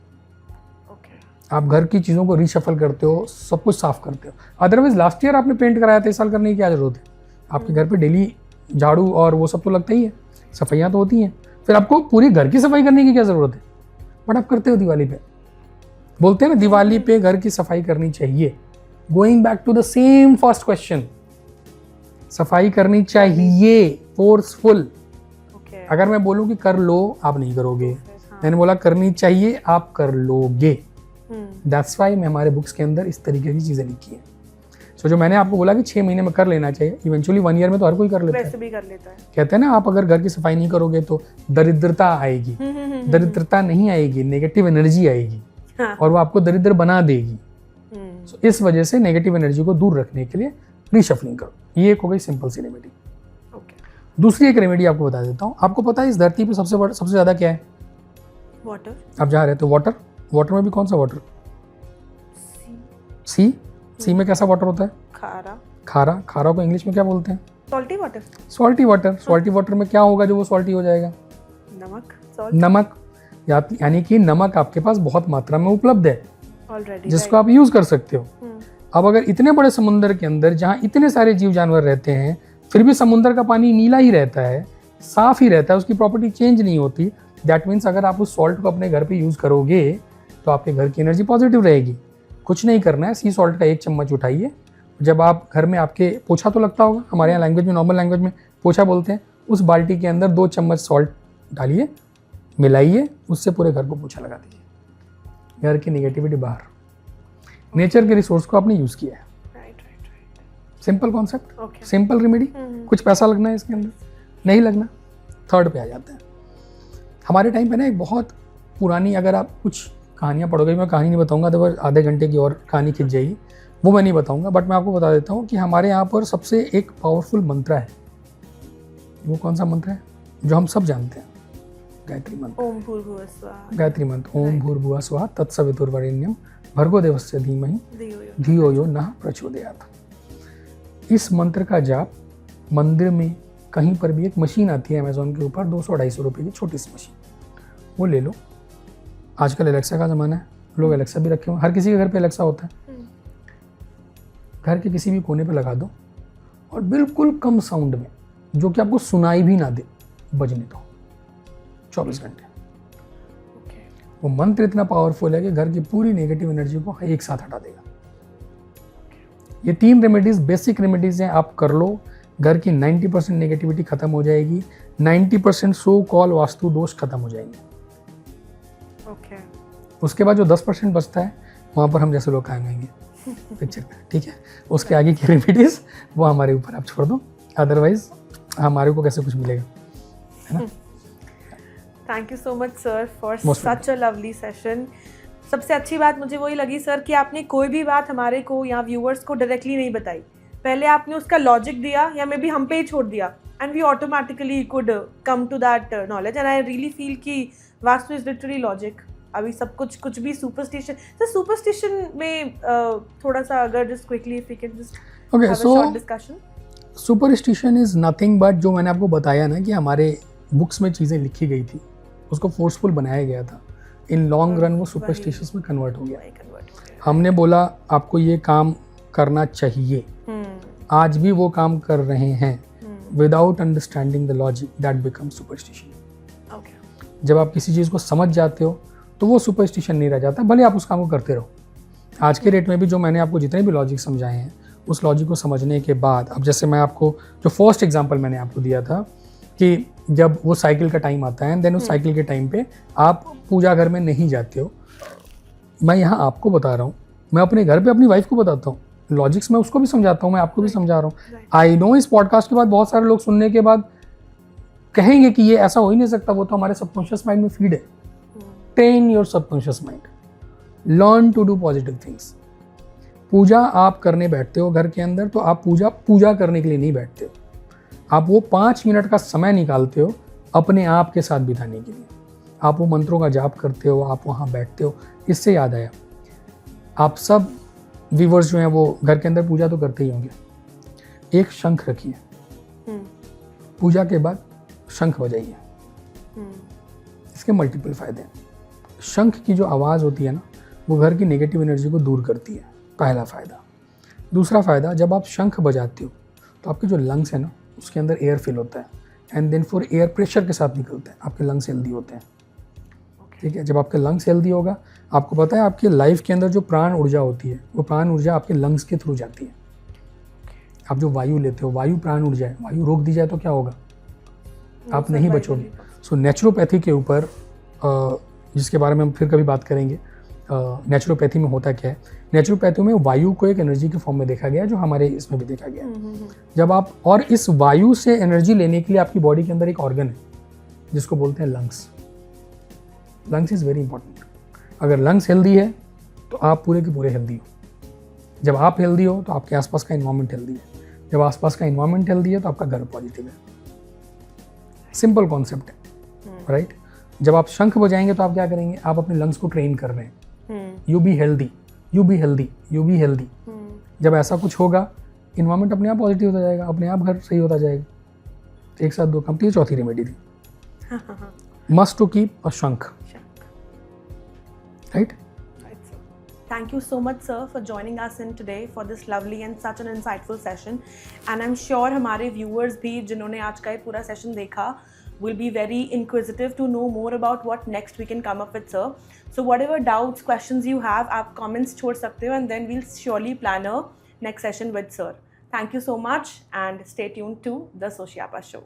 आप घर की चीज़ों को रीशफल करते हो, सब कुछ साफ करते हो। अदरवाइज लास्ट ईयर आपने पेंट कराया था, इस साल करने की क्या जरूरत है? आपके घर पे डेली झाड़ू और वो सब तो लगता ही है, सफाइयाँ तो होती हैं, फिर आपको पूरी घर की सफाई करने की क्या ज़रूरत है? बट आप करते हो दिवाली पे, बोलते हैं ना दिवाली पे घर की सफाई करनी चाहिए, going back to the same first question, सफाई करनी चाहिए, फोर्सफुल। ओके। अगर मैं बोलूं कि कर लो, आप नहीं करोगे। हाँ। मैंने बोला करनी चाहिए, आप कर लोगे। दैट्स वाई मैं हमारे बुक्स के अंदर इस तरीके की चीज़ें लिखी है। सो जो मैंने आपको बोला कि 6 महीने में कर लेना चाहिए, इवेंचुअली 1 ईयर में तो हर कोई कर लेता है। वैसे भी कर लेता है। कहते हैं ना, आप अगर घर की सफाई नहीं करोगे तो दरिद्रता आएगी। दरिद्रता नहीं आएगी, नेगेटिव एनर्जी आएगी। हाँ। और वो आपको दरिद्र बना देगी। So, इस वजह से नेगेटिव एनर्जी को दूर रखने के लिए रीशफलिंग करो। ये एक हो गई सिंपल सी रेमेडी। दूसरी एक रेमेडी आपको बता देता हूँ। आपको पता है इस धरती पे सबसे ज़्यादा क्या है? वाटर। आप जहाँ रहते हो वाटर। वाटर में भी कौन सा वाटर? सी में कैसा वाटर होता है? खारा। खारा को इंग्लिश में क्या बोलते हैं? Salty water. Salty water. Salty water में क्या होगा जो वो सॉल्टी हो जाएगा? नमक। यानी कि नमक आपके पास बहुत मात्रा में उपलब्ध है ऑलरेडी, जिसको आप यूज कर सकते हो। अब अगर इतने बड़े समुद्र के अंदर जहाँ इतने सारे जीव जानवर रहते हैं, फिर भी समुद्र का पानी नीला ही रहता है, साफ ही रहता है, उसकी प्रॉपर्टी चेंज नहीं होती। दैट मीन्स अगर आप उस सॉल्ट को अपने घर पे यूज करोगे तो आपके घर की एनर्जी पॉजिटिव रहेगी। कुछ नहीं करना है, सी सॉल्ट का 1 चम्मच उठाइए। जब आप घर में आपके पोछा तो लगता होगा, हमारे यहाँ लैंग्वेज में, नॉर्मल लैंग्वेज में पोछा बोलते हैं, उस बाल्टी के अंदर 2 चम्मच सॉल्ट डालिए, मिलाइए, उससे पूरे घर को पोछा लगा दीजिए। घर की नेगेटिविटी बाहर। नेचर के रिसोर्स को आपने यूज किया है। Simple concept, simple remedy. कुछ पैसा लगना है इसके अंदर? नहीं लगना। थर्ड पे आ जाते हैं। हमारे टाइम पे ना एक बहुत पुरानी, अगर आप कुछ कहानियाँ पढ़ोगे, मैं कहानी नहीं बताऊंगा तो आधे घंटे की और कहानी खिंच जाएगी, वो मैं नहीं बताऊंगा, बट मैं आपको बता देता हूँ कि हमारे यहाँ पर सबसे एक पावरफुल मंत्र है। वो कौन सा मंत्र है जो हम सब जानते हैं? गायत्री मंत्र। ओम भूर्भुवः स्वः। गायत्री मंत्र। ओम भूर्भुवः स्वः तत्सवितुर्वरेण्यम भर्गो देवस्य धीमहि धियो यो नः प्रचोदयात्। इस मंत्र का जाप मंदिर में कहीं पर भी, एक मशीन आती है अमेजोन के ऊपर, 200-250 रुपये की छोटी सी मशीन, वो ले लो। आजकल एलेक्सा का ज़माना है, लोग एलेक्सा भी रखे हुए, हर किसी के घर पे एलेक्सा होता है। घर के किसी भी कोने पे लगा दो और बिल्कुल कम साउंड में, जो कि आपको सुनाई भी ना दे, बजने दो 24 घंटे। वो मंत्र इतना पावरफुल है कि घर की पूरी नेगेटिव एनर्जी को एक साथ हटा देगा। ये 3 रेमेडीज बेसिक रेमेडीज हैं, आप कर लो, घर की 90% नेगेटिविटी खत्म हो जाएगी, 90% सो कॉल वास्तु दोष खत्म हो जाएंगे। उसके बाद जो 10% बचता है, वहाँ पर हम जैसे लोग खाएंगे पिक्चर में, ठीक है। उसके आगे की रेमेडीज वो हमारे ऊपर आप छोड़ दो, अदरवाइज हमारे को कैसे कुछ मिलेगा, है ना। Thank you so much sir for such a lovely session. सबसे अच्छी बात मुझे वही लगी सर कि आपने कोई भी बात हमारे को या व्यूअर्स को डायरेक्टली नहीं बताई, पहले आपने उसका लॉजिक दिया या मे बी हम पे ही छोड़ दिया, and we automatically could come to that knowledge. And I really feel कि वास्तु इज लिटरली लॉजिक। अभी सब कुछ भी सुपरस्टिशन, तो सुपरस्टिशन में थोड़ा सा अगर just quickly if we can just okay, so discussion. Superstition is nothing but, जो मैंने आपको बताया ना कि हमारे बुक्स में चीज़ें लिखी गई थी, उसको फोर्सफुल बनाया गया था, इन लॉन्ग रन वो सुपरस्टिशंस में कन्वर्ट हो गया। हमने बोला आपको ये काम करना चाहिए, आज भी वो काम कर रहे हैं, without understanding the logic that become superstition. जब आप किसी चीज़ को समझ जाते हो तो वो सुपरस्टिशन नहीं रह जाता, भले आप उस काम को करते रहो। आज के डेट में भी जो मैंने आपको जितने भी लॉजिक समझाए हैं, उस लॉजिक को समझने के बाद, अब जैसे मैं आपको जो फर्स्ट एग्जांपल मैंने आपको दिया था कि जब वो साइकिल का टाइम आता है, देन उस साइकिल के टाइम पे आप पूजा घर में नहीं जाते हो, मैं यहाँ आपको बता रहा हूँ, मैं अपने घर पे अपनी वाइफ को बताता हूँ, लॉजिक्स मैं उसको भी समझाता हूँ, मैं आपको भी समझा रहा हूँ। आई नो इस पॉडकास्ट के बाद बहुत सारे लोग सुनने के बाद कहेंगे कि ये ऐसा हो ही नहीं सकता, वो तो हमारे सबकॉन्शियस माइंड में फीड है। Train your subconscious mind, learn to do positive things. पूजा आप करने बैठते हो घर के अंदर, तो आप पूजा करने के लिए नहीं बैठते हो, आप वो 5 मिनट का समय निकालते हो अपने आप के साथ बिताने के लिए। आप वो मंत्रों का जाप करते हो, आप वहाँ बैठते हो। इससे याद आया, आप सब व्यूवर्स जो हैं वो घर के अंदर पूजा तो करते ही होंगे, एक शंख रखिए, पूजा के बाद शंख बजाइए। इसके मल्टीपल फायदे हैं। शंख की जो आवाज़ होती है ना, वो घर की नेगेटिव एनर्जी को दूर करती है, पहला फ़ायदा। दूसरा फ़ायदा, जब आप शंख बजाते हो तो आपके जो लंग्स है ना, उसके अंदर एयर फिल होता है, and then for air pressure के साथ निकलते हैं, आपके लंग्स हेल्दी होते हैं। ठीक है, जब आपके लंग्स हेल्दी होगा, आपको पता है आपकी लाइफ के अंदर जो प्राण ऊर्जा होती है वो प्राण ऊर्जा आपके लंग्स के थ्रू जाती है। आप जो वायु लेते हो, वायु प्राण ऊर्जा है, वायु रोक दी जाए तो क्या होगा? आप नहीं बचोगे। सो नेचुरोपैथी के ऊपर जिसके बारे में हम फिर कभी बात करेंगे, नेचुरोपैथी में होता क्या है। नेचुरोपैथी में वायु को एक एनर्जी के फॉर्म में देखा गया है, जो हमारे इसमें भी देखा गया है। जब आप, और इस वायु से एनर्जी लेने के लिए आपकी बॉडी के अंदर एक ऑर्गन है जिसको बोलते हैं lungs. Lungs is very important. अगर लंग्स हेल्दी है तो आप पूरे के पूरे हेल्दी हो। जब आप हेल्दी हो तो आपके आसपास का इन्वायरमेंट हेल्दी है। जब आसपास का इन्वायरमेंट हेल्दी है तो आपका घर पॉजिटिव है। सिंपल कॉन्सेप्ट है, राइट? जब आप शंख बजाएंगे तो आप क्या करेंगे? आप अपने लंग्स को ट्रेन कर रहे हैं। You be healthy, you be healthy, you be healthy. जब ऐसा कुछ होगा, इन्वायरमेंट अपने आप पॉजिटिव होता जाएगा, अपने आप घर सही होता जाएगा। एक साथ दो काम। तो ये चौथी रेमेडी थी, मस्ट टू कीप अ शंख, right? Thank you so much, sir, for joining us in today for this lovely and such an insightful session. And I'm sure हमारे viewers भी जिन्होंने आज का ये पूरा session देखा will be very inquisitive to know more about what next we can come up with, sir. So whatever doubts, questions you have, आप comments छोड़ सकते हो, and then we'll surely plan a next session with sir. Thank you so much and stay tuned to the Soshiapa Show.